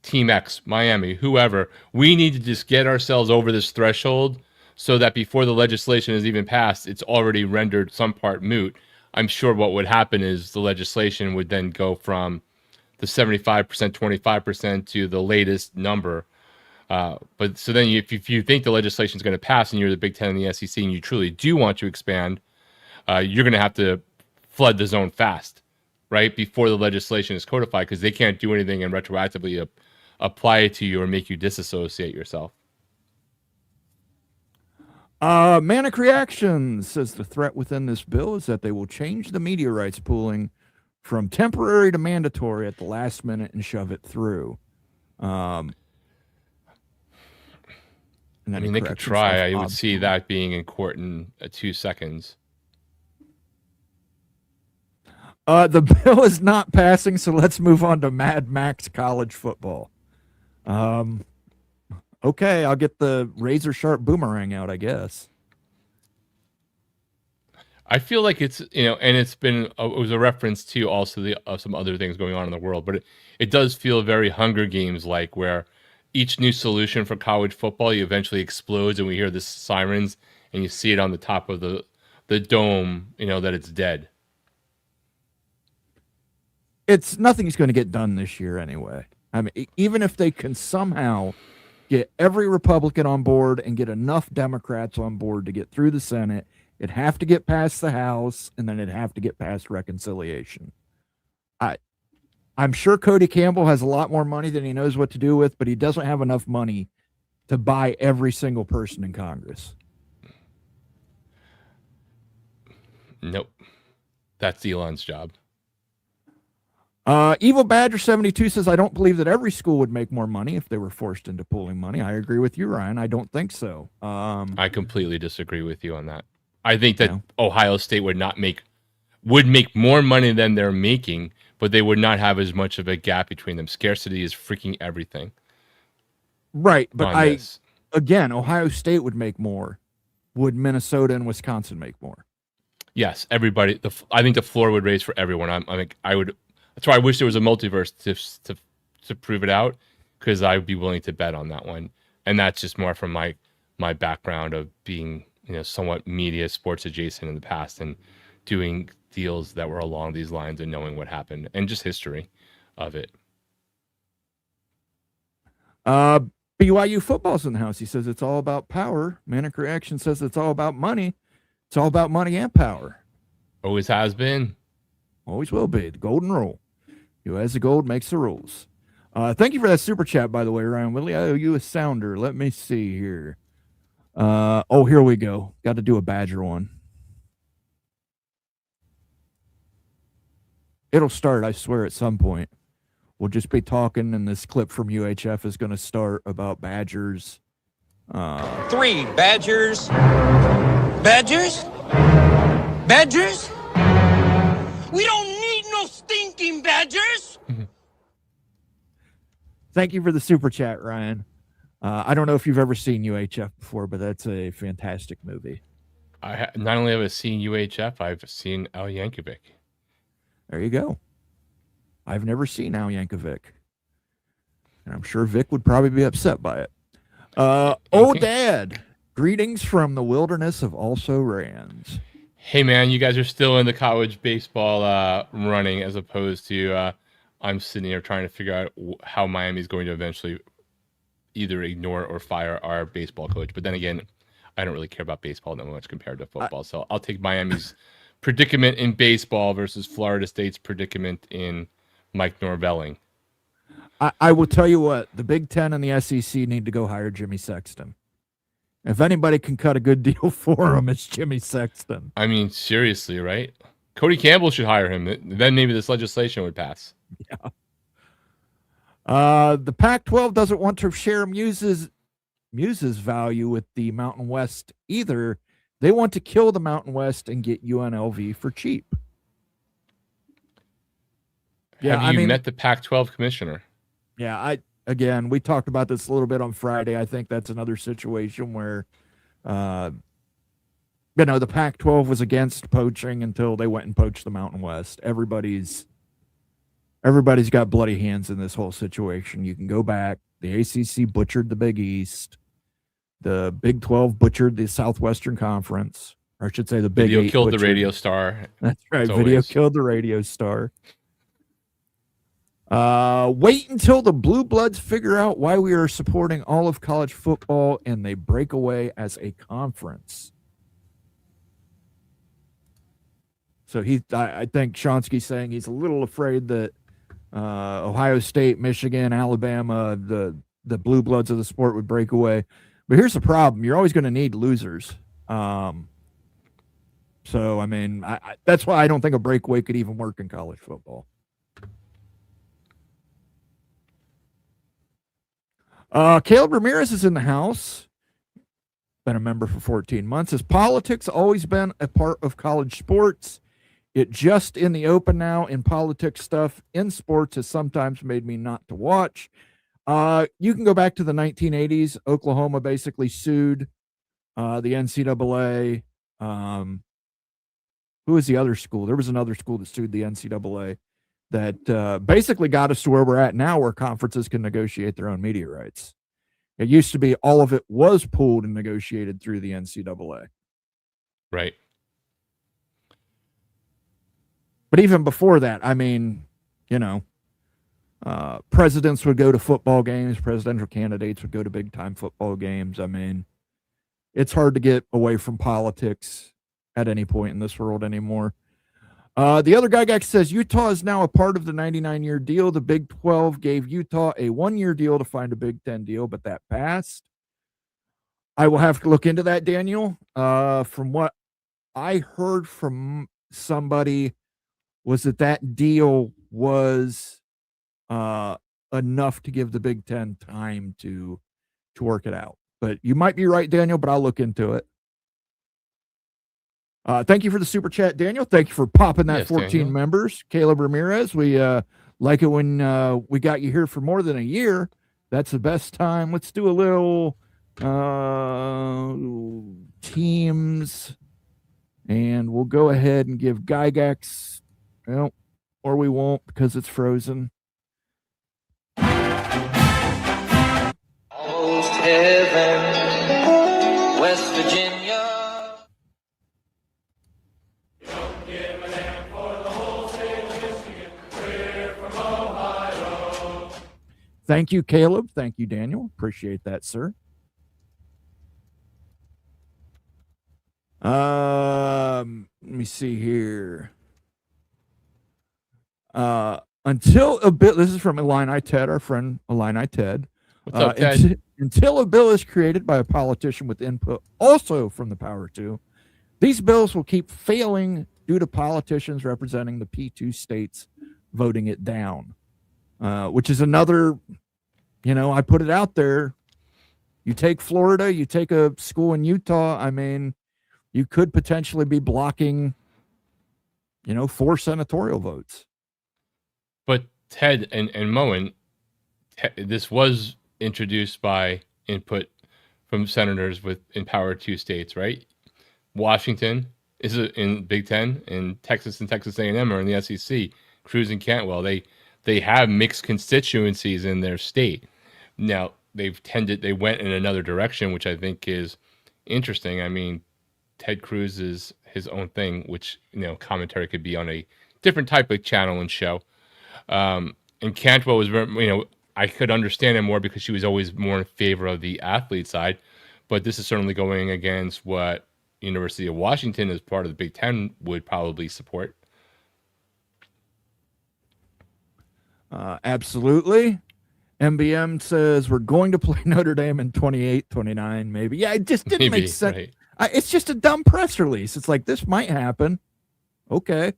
Team X, Miami, whoever, we need to just get ourselves over this threshold so that before the legislation is even passed, it's already rendered some part moot. I'm sure what would happen is the legislation would then go from the 75%, 25% to the latest number. But so then if you think the legislation is going to pass and you're the Big Ten and the SEC and you truly do want to expand, you're going to have to flood the zone fast, right? Before the legislation is codified, because they can't do anything and retroactively apply it to you or make you disassociate yourself. Manic Reaction says the threat within this bill is that they will change the media rights pooling from temporary to mandatory at the last minute and shove it through. I mean, they could try. I would see that being in court in 2 seconds. The bill is not passing, so let's move on to Mad Max college football. Okay, I'll get the razor sharp boomerang out, I guess. I feel like it's, and it's been, it was a reference to also some other things going on in the world, but it does feel very Hunger Games like, where each new solution for college football, you eventually explodes and we hear the sirens and you see it on the top of the dome, that it's dead. It's nothing's going to get done this year anyway. I mean, even if they can somehow get every Republican on board and get enough Democrats on board to get through the Senate, it'd have to get past the House, and then it'd have to get past reconciliation. I'm sure Cody Campbell has a lot more money than he knows what to do with, but he doesn't have enough money to buy every single person in Congress. Nope. That's Elon's job. Evil Badger 72 says, I don't believe that every school would make more money if they were forced into pooling money. I agree with you, Ryan. I don't think so. I completely disagree with you on that. I think that Ohio State would make more money than they're making, but they would not have as much of a gap between them. Scarcity is freaking everything. Right. But again, Ohio State would make more. Would Minnesota and Wisconsin make more? Yes. Everybody. I think the floor would raise for everyone. That's why I wish there was a multiverse to prove it out, because I would be willing to bet on that one. And that's just more from my background of being, somewhat media sports adjacent in the past and doing deals that were along these lines and knowing what happened and just history of it. BYU football's in the house. He says it's all about power. Manic Reaction says it's all about money. It's all about money and power. Always has been. Always will be. The golden rule. Who has the gold makes the rules. Thank you for that super chat, by the way, Ryan Whitley. I owe you a sounder. Let me see here. Here we go. Got to do a Badger one. It'll start, I swear, at some point. We'll just be talking, and this clip from UHF is going to start about Badgers. 3 Badgers. Badgers? Badgers? We don't need no stinking Badgers. Thank you for the super chat, Ryan. I don't know if you've ever seen UHF before, but that's a fantastic movie. Not only have I seen UHF, I've seen Al Yankovic. There you go. I've never seen Al Yankovic. And I'm sure Vic would probably be upset by it. Dad, greetings from the wilderness of also Rans. Hey, man, you guys are still in the college baseball running, as opposed to I'm sitting here trying to figure out how Miami's going to eventually either ignore or fire our baseball coach. But then again, I don't really care about baseball that much compared to football. So I'll take Miami's predicament in baseball versus Florida State's predicament in Mike Norvelling. I will tell you what, the Big Ten and the SEC need to go hire Jimmy Sexton. If anybody can cut a good deal for him, it's Jimmy Sexton. I mean, seriously, right? Cody Campbell should hire him. Then maybe this legislation would pass. Yeah. The Pac-12 doesn't want to share Muse's value with the Mountain West either. They want to kill the Mountain West and get UNLV for cheap. Yeah, have you met the Pac-12 commissioner? Yeah, we talked about this a little bit on Friday. I think that's another situation where, the Pac-12 was against poaching until they went and poached the Mountain West. Everybody's got bloody hands in this whole situation. You can go back. The ACC butchered the Big East. The Big 12 butchered the Southwestern Conference. Or I should say the Big Video Eight killed butchered. the radio star. That's right. Video killed the radio star. Wait until the Blue Bloods figure out why we are supporting all of college football and they break away as a conference. So I think Shonsky's saying he's a little afraid that Ohio State, Michigan, Alabama, the Blue Bloods of the sport would break away. But here's the problem. You're always going to need losers. So, I mean, that's why I don't think a breakaway could even work in college football. Caleb Ramirez is in the house. Been a member for 14 months. Has politics always been a part of college sports? It just in the open now in politics stuff in sports has sometimes made me not to watch. You can go back to the 1980s. Oklahoma basically sued the NCAA. who was the other school? There was another school that sued the NCAA that basically got us to where we're at now, where conferences can negotiate their own media rights. It used to be all of it was pooled and negotiated through the NCAA. Right. But even before that, I mean, you know, presidents would go to football games, presidential candidates would go to big time football games. I mean, it's hard to get away from politics at any point in this world anymore. The other guy says Utah is now a part of the 99-year deal. The Big 12 gave Utah a 1-year deal to find a Big 10 deal, but that passed. I will have to look into that, Daniel. From what I heard from somebody was that deal was enough to give the Big 10 time to work it out. But you might be right, Daniel, but I'll look into it. Thank you for the super chat, Daniel. Thank you for popping that 14 Daniel. members. Caleb Ramirez, we like it when we got you here for more than a year. That's the best time. Let's do a little teams, and we'll go ahead and give Gygax, well, or we won't because it's frozen. Almost heaven, West Virginia. Thank you, Caleb. Thank you, Daniel. Appreciate that, sir. Let me see here. Until a bill, this is from Illini Ted, our friend Illini Ted. What's up, Ted? Until a bill is created by a politician with input also from the power to, these bills will keep failing due to politicians representing the P2 states voting it down. Which is another, I put it out there. You take Florida, you take a school in Utah. I mean, you could potentially be blocking, 4 senatorial votes. But Ted and Moen, this was introduced by input from senators in power 2 states, right? Washington is in Big Ten, and Texas A&M are in the SEC. Cruz and Cantwell, they have mixed constituencies in their state. Now, they went in another direction, which I think is interesting. I mean, Ted Cruz is his own thing, which, commentary could be on a different type of channel and show. And Cantwell was very, I could understand him more because she was always more in favor of the athlete side. But this is certainly going against what University of Washington, as part of the Big Ten, would probably support. Absolutely. MBM says we're going to play Notre Dame in 28, 29, maybe. Yeah, it just didn't make sense. Right. It's just a dumb press release. It's like, this might happen. Okay.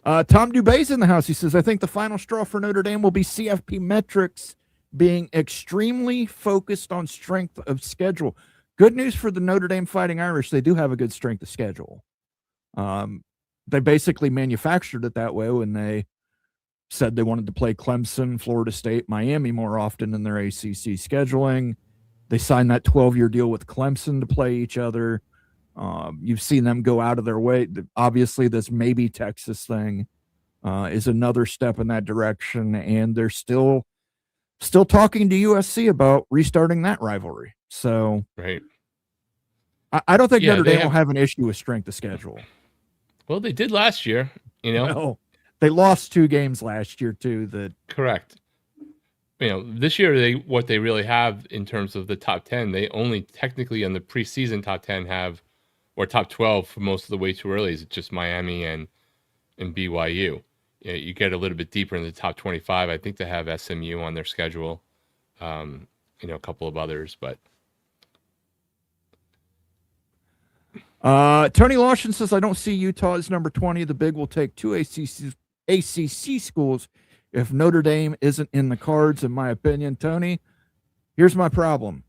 Tom Dubé's in the house. He says, I think the final straw for Notre Dame will be CFP metrics being extremely focused on strength of schedule. Good news for the Notre Dame Fighting Irish. They do have a good strength of schedule. They basically manufactured it that way when they said they wanted to play Clemson, Florida State, Miami more often in their ACC scheduling. They signed that 12-year deal with Clemson to play each other. You've seen them go out of their way. Obviously, this maybe Texas thing is another step in that direction, and they're still talking to USC about restarting that rivalry. So, right. I don't think Notre Dame will have an issue with strength of schedule. Well, they did last year, No, they lost 2 games last year too. Correct. This year what they really have in terms of the top 10, they only technically in the preseason top 10 have, or top 12 for most of the way too early. Is just Miami and BYU. You get a little bit deeper in the top 25. I think they have SMU on their schedule. A couple of others, but. Tony Lawson says, I don't see Utah as number 20. The Big will take 2 ACC schools if Notre Dame isn't in the cards, in my opinion. Tony, here's my problem.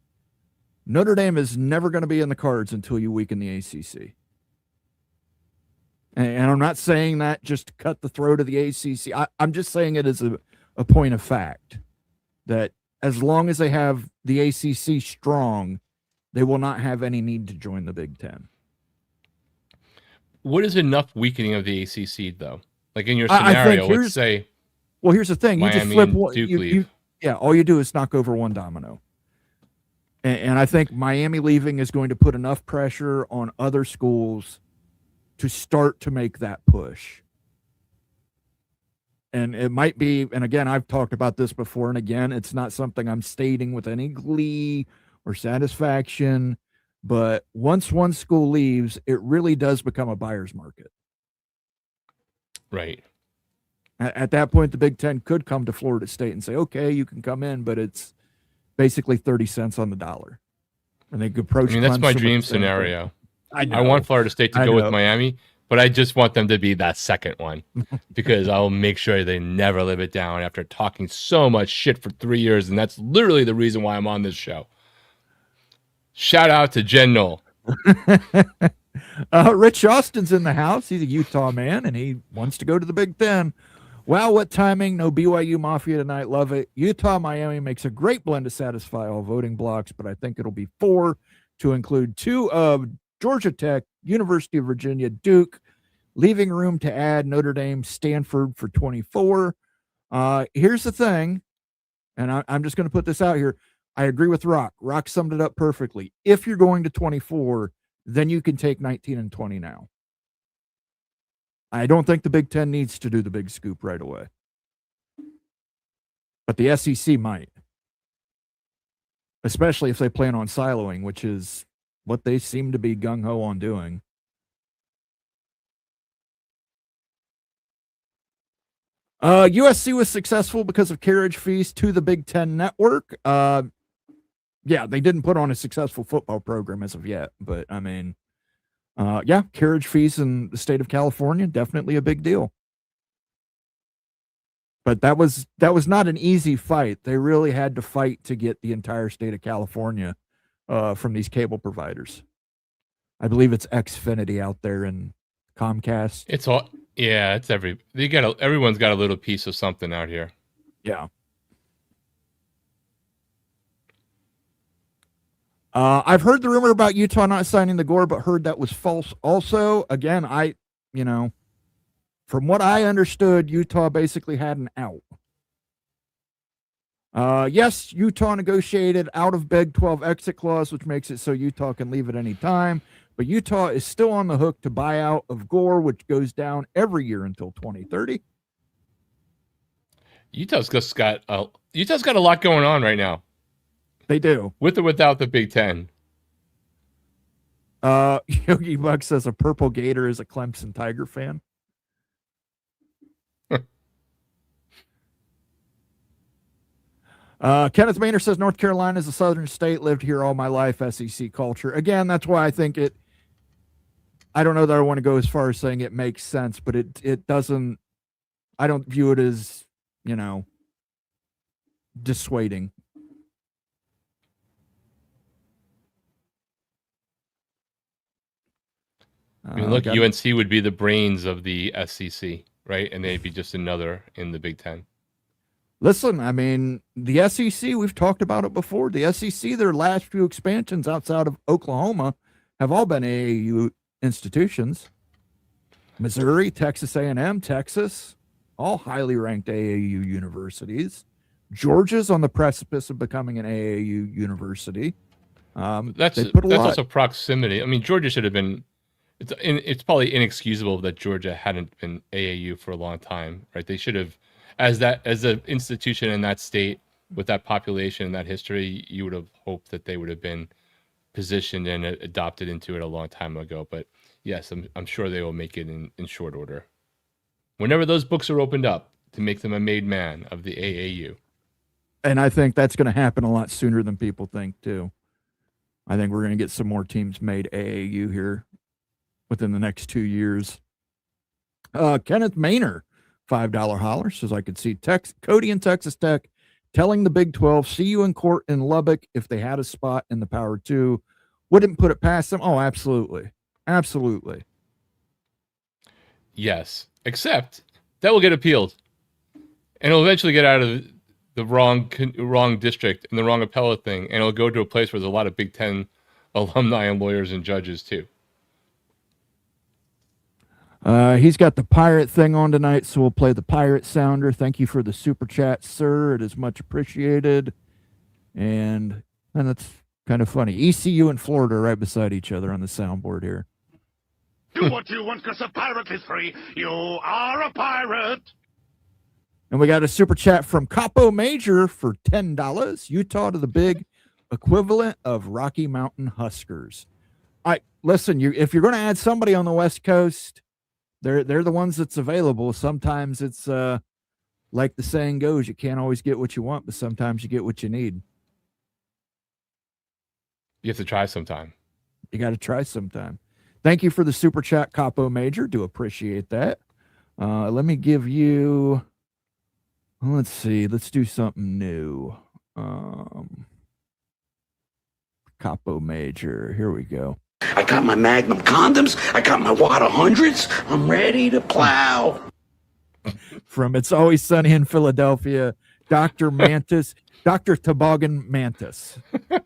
Notre Dame is never going to be in the cards until you weaken the ACC. And I'm not saying that just to cut the throat of the ACC. I'm just saying it as a point of fact that as long as they have the ACC strong, they will not have any need to join the Big Ten. What is enough weakening of the ACC though? Like in your I scenario, think let's say well, here's the thing: you just Miami flip and one. Duke leave. Yeah, all you do is knock over one domino. And I think Miami leaving is going to put enough pressure on other schools to start to make that push. And it might be, and again, I've talked about this before, and again, it's not something I'm stating with any glee or satisfaction, but once one school leaves, it really does become a buyer's market. Right. At that point, the Big Ten could come to Florida State and say, okay, you can come in, but it's basically 30 cents on the dollar. And they could approach. I mean, that's my dream scenario. I want Florida State to go with Miami, but I just want them to be that second one because I'll make sure they never live it down after talking so much shit for 3 years. And that's literally the reason why I'm on this show. Shout out to Jen Knoll. Rich Austin's in the house. He's a Utah man, and he wants to go to the Big Ten. Wow, what timing. No BYU Mafia tonight. Love it. Utah, Miami makes a great blend to satisfy all voting blocks, but I think it'll be 4 to include 2 of Georgia Tech, University of Virginia, Duke, leaving room to add Notre Dame, Stanford for 24. Here's the thing, and I'm just going to put this out here. I agree with Rock. Rock summed it up perfectly. If you're going to 24, then you can take 19 and 20 now. I don't think the Big Ten needs to do the big scoop right away. But the SEC might. Especially if they plan on siloing, which is what they seem to be gung-ho on doing. USC was successful because of carriage fees to the Big Ten network. Yeah, they didn't put on a successful football program as of yet, but I mean, yeah, carriage fees in the state of California, definitely a big deal. But that was not an easy fight. They really had to fight to get the entire state of California from these cable providers. I believe it's Xfinity out there and Comcast. It's all, yeah, it's everyone's got a little piece of something out here. Yeah. I've heard the rumor about Utah not signing the Gore, but heard that was false also. Again, from what I understood, Utah basically had an out. Yes, Utah negotiated out of Big 12 exit clause, which makes it so Utah can leave at any time. But Utah is still on the hook to buy out of Gore, which goes down every year until 2030. Utah's got a lot going on right now. They do. With or without the Big Ten. Yogi Buck says a purple gator is a Clemson Tiger fan. Kenneth Maynard says North Carolina is a southern state, lived here all my life, SEC culture. Again, that's why I think I don't know that I want to go as far as saying it makes sense, but it doesn't, I don't view it as, dissuading. I mean, look, UNC would be the brains of the SEC, right? And they'd be just another in the Big Ten. Listen, I mean, the SEC, we've talked about it before. The SEC, their last few expansions outside of Oklahoma have all been AAU institutions. Missouri, Texas A&M, Texas, all highly ranked AAU universities. Georgia's on the precipice of becoming an AAU university. That's also proximity. I mean, Georgia should have been. It's probably inexcusable that Georgia hadn't been AAU for a long time, right? They should have, as an institution in that state with that population and that history, you would have hoped that they would have been positioned and adopted into it a long time ago. But yes, I'm sure they will make it in short order. Whenever those books are opened up to make them a made man of the AAU. And I think that's going to happen a lot sooner than people think too. I think we're going to get some more teams made AAU here within the next 2 years. Kenneth Maynard, $5 holler, says I could see Cody and Texas Tech telling the Big 12, see you in court in Lubbock if they had a spot in the Power 2. Wouldn't put it past them. Oh, absolutely. Absolutely. Yes, except that will get appealed. And it'll eventually get out of the wrong district and the wrong appellate thing. And it'll go to a place where there's a lot of Big 10 alumni and lawyers and judges too. He's got the pirate thing on tonight, so we'll play the pirate sounder. Thank you for the super chat, sir. It is much appreciated. And that's kind of funny. ECU and Florida are right beside each other on the soundboard here. Do what you want because a pirate is free. You are a pirate. And we got a super chat from Capo Major for $10. Utah to the big equivalent of Rocky Mountain Huskers. Listen, if you're going to add somebody on the West Coast, they're the ones that's available. Sometimes it's like the saying goes, you can't always get what you want, but sometimes you get what you need. You have to try sometime. You got to try sometime. Thank you for the super chat, Capo Major. Do appreciate that. Let me give you, let's see. Let's do something new. Capo Major. Here we go. I got my Magnum condoms. I got my Wada hundreds. I'm ready to plow. From It's Always Sunny in Philadelphia, Dr. Mantis, Dr. Toboggan Mantis.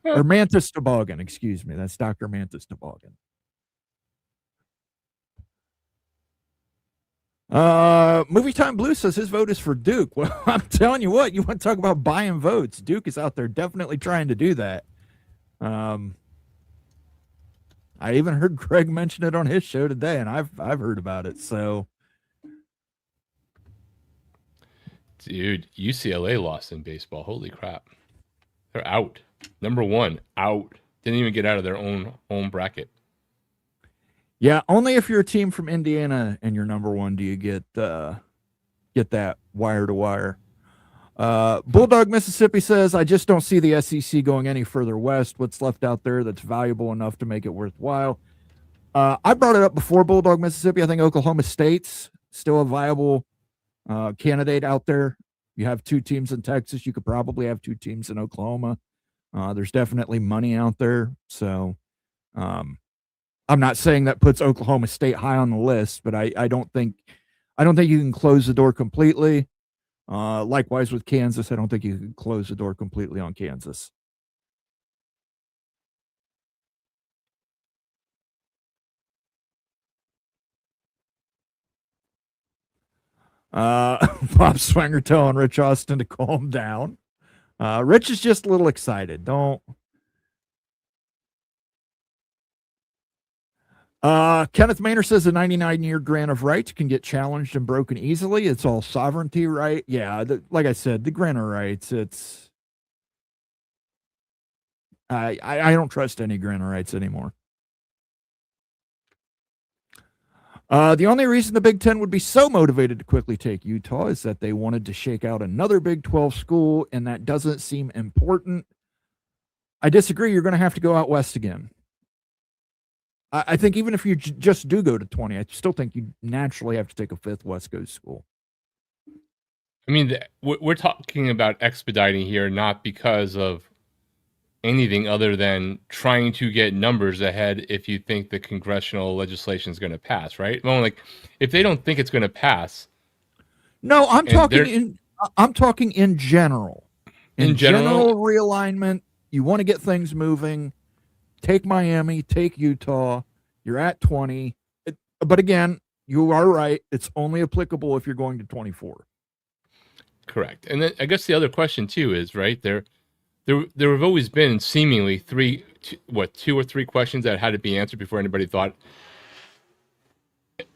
Or Mantis Toboggan, excuse me. That's Dr. Mantis Toboggan. Movie Time Blue says his vote is for Duke. Well, I'm telling you what, you want to talk about buying votes. Duke is out there definitely trying to do that. I even heard Greg mention it on his show today, and I've heard about it. So, dude, UCLA lost in baseball. Holy crap. They're out. Number 1, out. Didn't even get out of their own home bracket. yeah, only if you're a team from Indiana and you're number 1 do you get that wire to wire. Bulldog Mississippi says, I just don't see the SEC going any further west. What's left out there that's valuable enough to make it worthwhile? I brought it up before, Bulldog Mississippi. I think Oklahoma State's still a viable candidate out there. You have 2 teams in Texas. You could probably have 2 teams in Oklahoma. There's definitely money out there. So I'm not saying that puts Oklahoma State high on the list, but I don't think you can close the door completely. Likewise with Kansas, I don't think you can close the door completely on Kansas. Bob Swanger telling Rich Austin to calm down. Rich is just a little excited. Don't. Kenneth Maynard says a 99-year grant of rights can get challenged and broken easily. It's all sovereignty, right? Yeah, like I said, the grant of rights, it's... I don't trust any grant of rights anymore. The only reason the Big Ten would be so motivated to quickly take Utah is that they wanted to shake out another Big 12 school, and that doesn't seem important. I disagree. You're going to have to go out west again. I think even if you just do go to 20, I still think you naturally have to take a 5th West Coast school. I mean, we're talking about expediting here, not because of anything other than trying to get numbers ahead if you think the congressional legislation is going to pass, right? Well, like, if they don't think it's going to pass. No, I'm talking in general. In general realignment, you want to get things moving. Take Miami, take Utah. You're at 20. But again, you are right. It's only applicable if you're going to 24. Correct. And then I guess the other question too is, right, there have always been seemingly 2 or 3 questions that had to be answered before anybody thought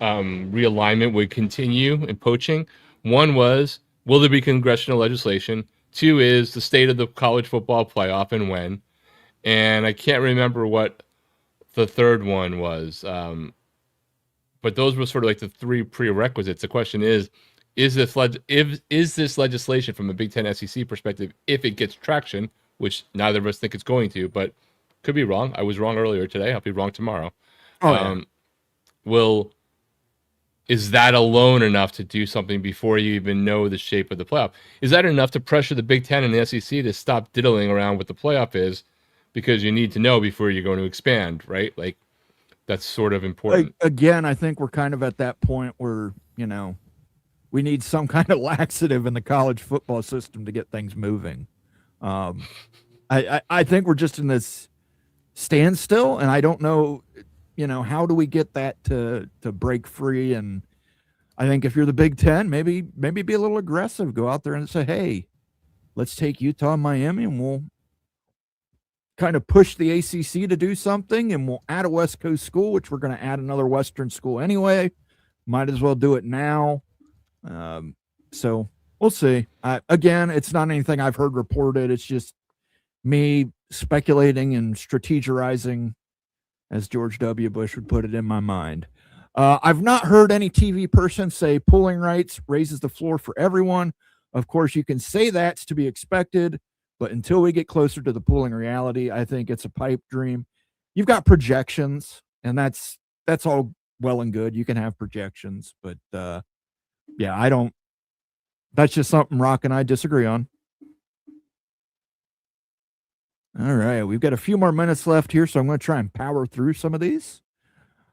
realignment would continue in poaching. One was, will there be congressional legislation? 2 is the state of the college football playoff and when. And I can't remember what the third one was. But those were sort of like the 3 prerequisites. The question is this legislation from a Big Ten SEC perspective, if it gets traction, which neither of us think it's going to, but could be wrong. I was wrong earlier today. I'll be wrong tomorrow. Is that alone enough to do something before you even know the shape of the playoff? Is that enough to pressure the Big Ten and the SEC to stop diddling around what the playoff is? Because you need to know before you're going to expand, right? Like, that's sort of important. Again, I think we're kind of at that point where, we need some kind of laxative in the college football system to get things moving. I think we're just in this standstill, and I don't know, how do we get that to break free? And I think if you're the Big Ten, maybe be a little aggressive, go out there and say, hey, let's take Utah and Miami, and we'll kind of push the ACC to do something, and we'll add a West Coast school, which we're going to add another Western school anyway. Might as well do it now. So we'll see. Again, it's not anything I've heard reported. It's just me speculating and strategizing, as George W. Bush would put it, in my mind. I've not heard any TV person say pooling rights raises the floor for everyone. Of course, you can say that's to be expected, but until we get closer to the pooling reality, I think it's a pipe dream. You've got projections, and that's all well and good. You can have projections, but yeah, that's just something Rock and I disagree on. All right, we've got a few more minutes left here, so I'm going to try and power through some of these.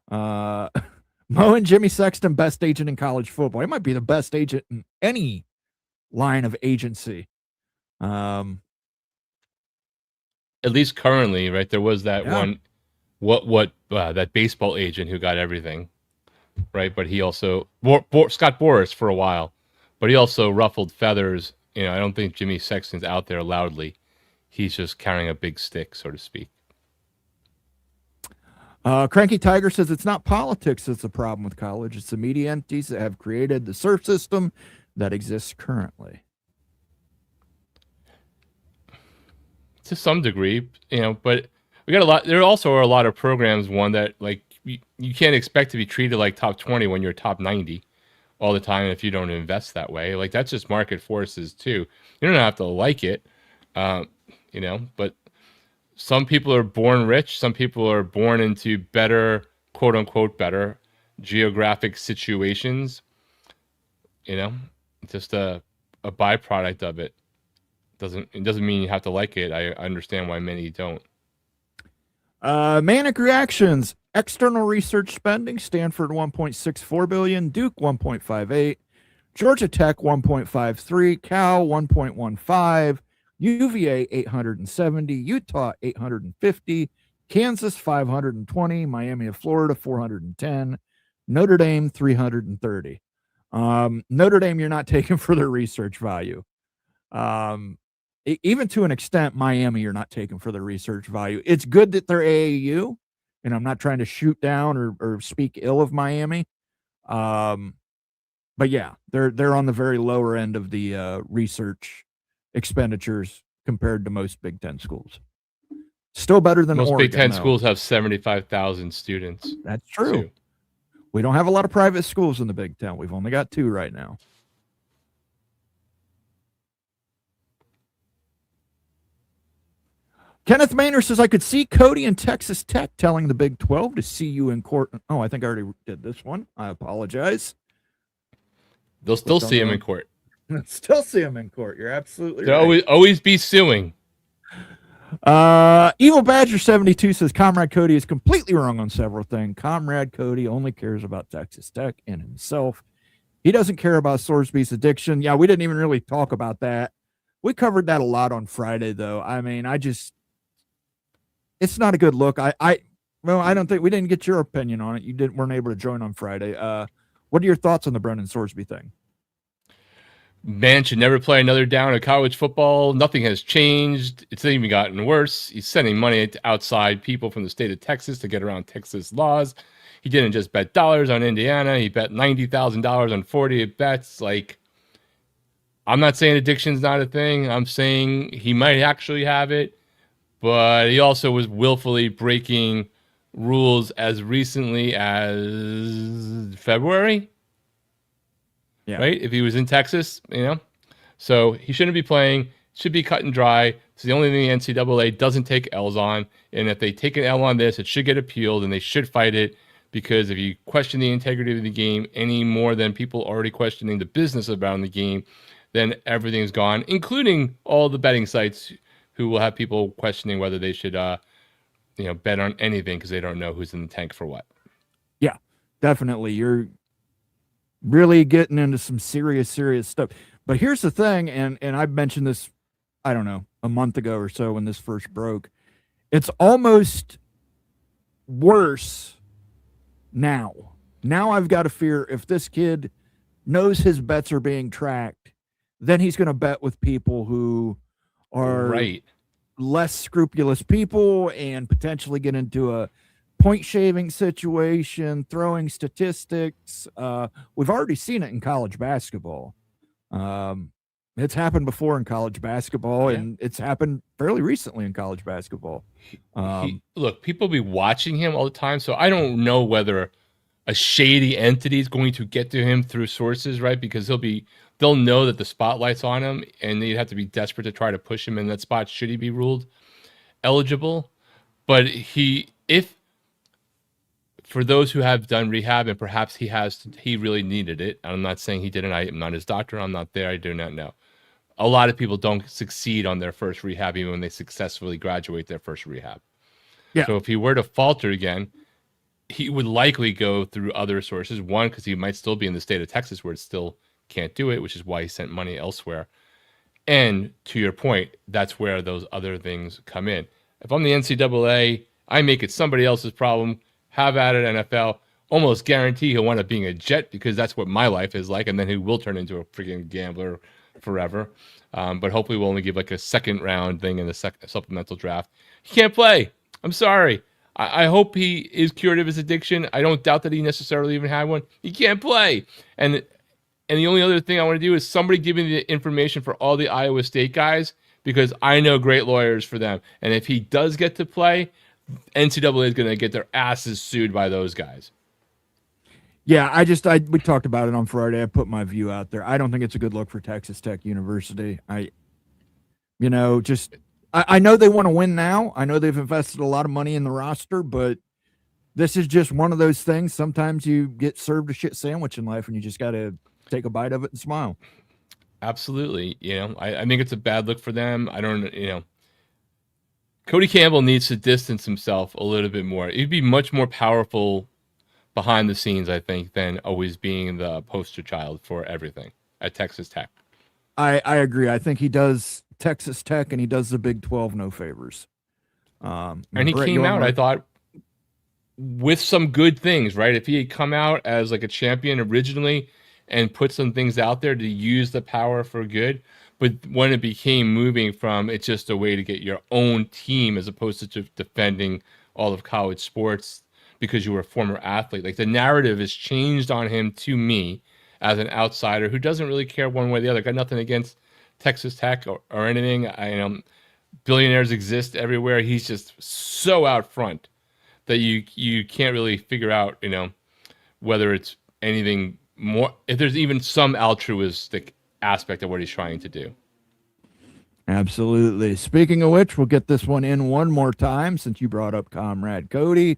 Mo and Jimmy Sexton, best agent in college football. He might be the best agent in any line of agency. At least currently, right? There was that one, that baseball agent who got everything, right? But he also, Scott Boras for a while, but he also ruffled feathers. I don't think Jimmy Sexton's out there loudly. He's just carrying a big stick, so to speak. Cranky Tiger says it's not politics that's the problem with college. It's the media entities that have created the surf system that exists currently. To some degree, but we got a lot. There also are a lot of programs, that like you can't expect to be treated like top 20 when you're top 90 all the time if you don't invest that way. Like, that's just market forces too. You don't have to like it, but some people are born rich. Some people are born into better, quote unquote, better geographic situations. Just a byproduct of it. It doesn't mean you have to like it. I understand why many don't. Manic Reactions, external research spending, Stanford 1.64 billion, Duke 1.58, Georgia Tech 1.53, Cal 1.15, UVA 870, Utah 850, Kansas 520, Miami of Florida 410, Notre Dame 330. Notre Dame, you're not taking for their research value. Even to an extent, Miami, you're not taking for the research value. It's good that they're AAU, and I'm not trying to shoot down or speak ill of Miami. But yeah, they're on the very lower end of the research expenditures compared to most Big Ten schools. Still better than most Oregon, Big Ten though. schools have 75,000 students. That's true. We don't have a lot of private schools in the Big Ten. We've only got 2 right now. Kenneth Maynard says, I could see Cody and Texas Tech telling the Big 12 to see you in court. Oh, I think I already did this one. I apologize. They'll still see him in court. Still see him in court. You're absolutely They'll right. always be suing. Evil Badger 72 says, Comrade Cody is completely wrong on several things. Comrade Cody only cares about Texas Tech and himself. He doesn't care about Sorsby's addiction. Yeah, we didn't even really talk about that. We covered that a lot on Friday, though. I mean, it's not a good look. I don't think we didn't get your opinion on it. You weren't able to join on Friday. What are your thoughts on the Brendan Sorsby thing? Man should never play another down in college football. Nothing has changed. It's even gotten worse. He's sending money to outside people from the state of Texas to get around Texas laws. He didn't just bet dollars on Indiana. He bet $90,000 on 40 bets. Like, I'm not saying addiction's not a thing. I'm saying he might actually have it. But he also was willfully breaking rules as recently as February. Yeah. Right? If he was in Texas, So he shouldn't be playing. Should be cut and dry. It's the only thing the NCAA doesn't take L's on. And if they take an L on this, it should get appealed and they should fight it. Because if you question the integrity of the game any more than people already questioning the business around the game, then everything's gone, including all the betting sites who will have people questioning whether they should, bet on anything because they don't know who's in the tank for what. Yeah, definitely. You're really getting into some serious stuff. But here's the thing, and I mentioned this, I don't know, a month ago or so when this first broke. It's almost worse now. Now I've got to fear if this kid knows his bets are being tracked, then he's going to bet with people who are Right. less scrupulous people and potentially get into a point shaving situation, throwing statistics. We've already seen it in college basketball. It's happened before in college basketball, and it's happened fairly recently in college basketball. Look, people be watching him all the time, so I don't know whether a shady entity is going to get to him through sources, right? Because they'll know that the spotlight's on him, and they'd have to be desperate to try to push him in that spot should he be ruled eligible. But if for those who have done rehab, and perhaps he really needed it. I'm not saying he didn't. I am not his doctor. I'm not there. I do not know. A lot of people don't succeed on their first rehab, even when they successfully graduate their first rehab. Yeah. So if he were to falter again, he would likely go through other sources. One, because he might still be in the state of Texas where it still can't do it, which is why he sent money elsewhere. And to your point, that's where those other things come in. If I'm the NCAA, I make it somebody else's problem. Have at it, NFL. Almost guarantee he'll wind up being a Jet because that's what my life is like, and then he will turn into a freaking gambler forever. But hopefully we'll only give like a second round thing in the supplemental draft. He can't play. I'm sorry. I hope he is cured of his addiction. I don't doubt that he necessarily even had one. He can't play. And the only other thing I want to do is somebody give me the information for all the Iowa State guys, because I know great lawyers for them. And if he does get to play, NCAA is going to get their asses sued by those guys. Yeah, we talked about it on Friday. I put my view out there. I don't think it's a good look for Texas Tech University. I know they want to win now. I know they've invested a lot of money in the roster, but this is just one of those things. Sometimes you get served a shit sandwich in life and you just got to take a bite of it and smile. Absolutely. I think it's a bad look for them. I don't, Cody Campbell needs to distance himself a little bit more. He'd be much more powerful behind the scenes, I think, than always being the poster child for everything at Texas Tech. I agree. I think he does Texas Tech and he does the Big 12 no favors. And he came out, I thought, with some good things, right? If he had come out as like a champion originally and put some things out there to use the power for good, but when it became moving from it's just a way to get your own team as opposed to just defending all of college sports because you were a former athlete, like the narrative has changed on him to me as an outsider who doesn't really care one way or the other. Got nothing against Texas Tech or anything. Billionaires exist everywhere. He's just so out front that you can't really figure out, whether it's anything more, if there's even some altruistic aspect of what he's trying to do. Absolutely. Speaking of which, we'll get this one in one more time since you brought up Comrade Cody.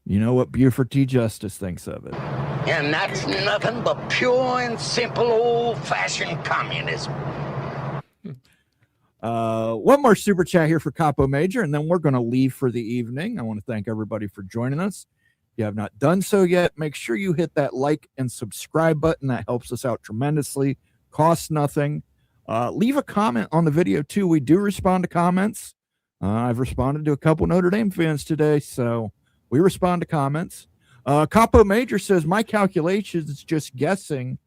You know what Buford T. Justice thinks of it. And that's nothing but pure and simple old-fashioned communism. One more super chat here for Capo Major, and then we're going to leave for the evening. I want to thank everybody for joining us. If you have not done so yet, make sure you hit that like and subscribe button. That helps us out tremendously. Costs nothing. Leave a comment on the video, too. We do respond to comments. I've responded to a couple Notre Dame fans today, so we respond to comments. Capo Major says, my calculations is just guessing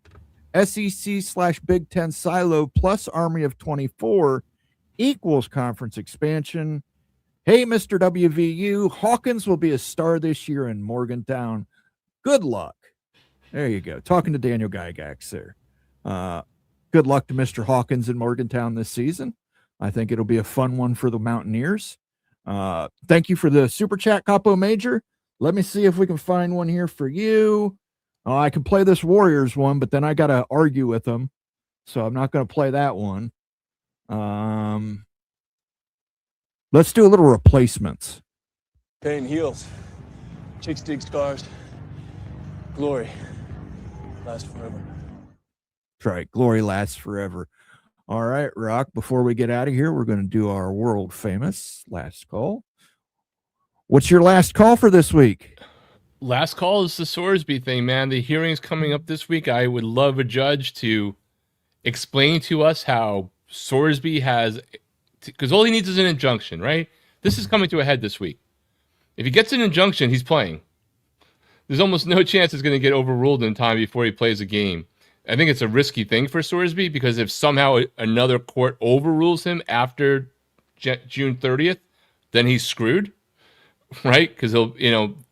SEC/Big Ten silo plus Army of 24 equals conference expansion. Hey, Mr. WVU, Hawkins will be a star this year in Morgantown. Good luck. There you go. Talking to Daniel Gygax there. Good luck to Mr. Hawkins in Morgantown this season. I think it'll be a fun one for the Mountaineers. Thank you for the super chat, Capo Major. Let me see if we can find one here for you. I can play this Warriors one, but then I got to argue with them. So I'm not going to play that one. Let's do a little replacements. Pain heals. Chicks dig scars. Glory lasts forever. That's right. Glory lasts forever. All right, Rock, before we get out of here, we're going to do our world famous last call. What's your last call for this week? Last call is the Sorsby thing, man. The hearing's coming up this week. I would love a judge to explain to us how Sorsby has, because all he needs is an injunction, right? This is coming to a head this week. If he gets an injunction, he's playing. There's almost no chance it's going to get overruled in time before he plays a game. I think it's a risky thing for Sorsby because if somehow another court overrules him after June 30th, then he's screwed, right? Because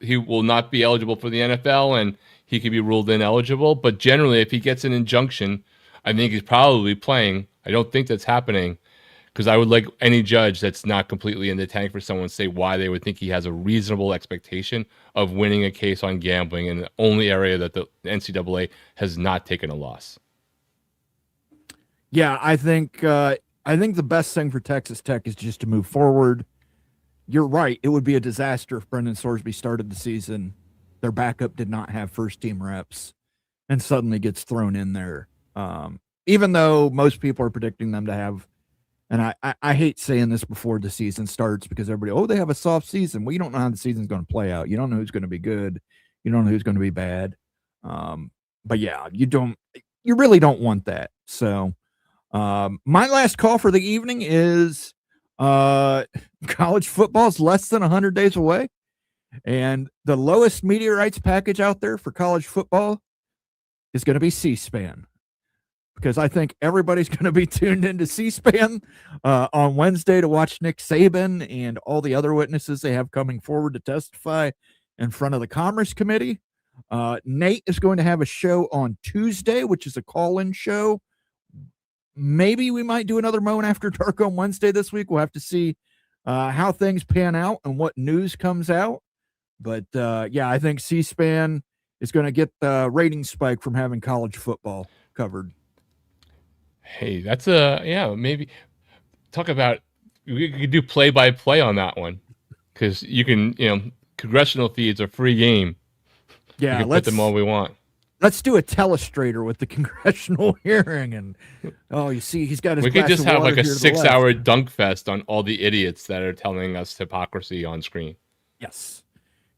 he will not be eligible for the NFL and he could be ruled ineligible. But generally, if he gets an injunction, I think he's probably playing. I don't think that's happening because I would like any judge that's not completely in the tank for someone to say why they would think he has a reasonable expectation of winning a case on gambling in the only area that the NCAA has not taken a loss. Yeah, I think the best thing for Texas Tech is just to move forward. You're right. It would be a disaster if Brendan Sorsby started the season. Their backup did not have first-team reps and suddenly gets thrown in there. Even though most people are predicting them to have, and I hate saying this before the season starts because everybody, they have a soft season. Well, you don't know how the season's going to play out. You don't know who's going to be good. You don't know who's going to be bad. But yeah, you really don't want that. So my last call for the evening is college football is less than 100 days away. And the lowest media rights package out there for college football is going to be C-SPAN. Because I think everybody's going to be tuned into C-SPAN on Wednesday to watch Nick Saban and all the other witnesses they have coming forward to testify in front of the Commerce Committee. Nate is going to have a show on Tuesday, which is a call-in show. Maybe we might do another Moan After Dark on Wednesday this week. We'll have to see how things pan out and what news comes out. But, yeah, I think C-SPAN is going to get the rating spike from having college football covered. Hey, that's maybe talk about, we could do play-by-play on that one because you can, congressional feeds are free game. Yeah, we can put them all we want. Let's do a telestrator with the congressional hearing. And, you see, he's got his We could just have like a 6-hour dunk fest on all the idiots that are telling us hypocrisy on screen. Yes.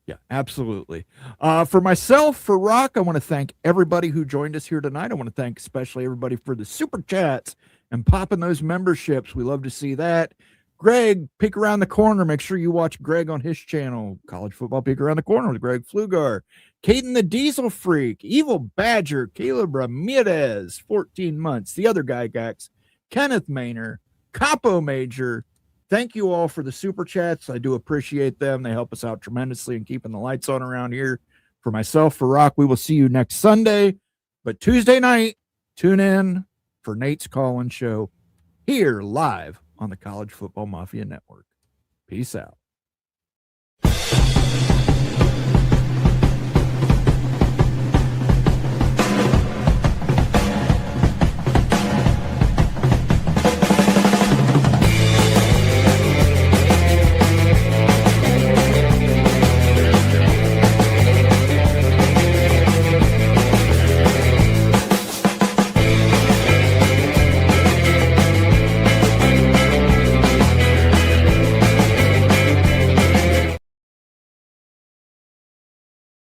Yeah, absolutely. For myself, for Rock, I want to thank everybody who joined us here tonight. I want to thank especially everybody for the super chats and popping those memberships. We love to see that. Greg, peek around the corner. Make sure you watch Greg on his channel, College Football Peek Around the Corner with Greg Flugar. Caden the Diesel Freak, Evil Badger, Caleb Ramirez, 14 months. The other guy, Gax, Kenneth Maynor, Capo Major. Thank you all for the super chats. I do appreciate them. They help us out tremendously in keeping the lights on around here. For myself, for Rock, we will see you next Sunday. But Tuesday night, tune in for Nate's Call-In Show here live on the College Football Mafia Network. Peace out.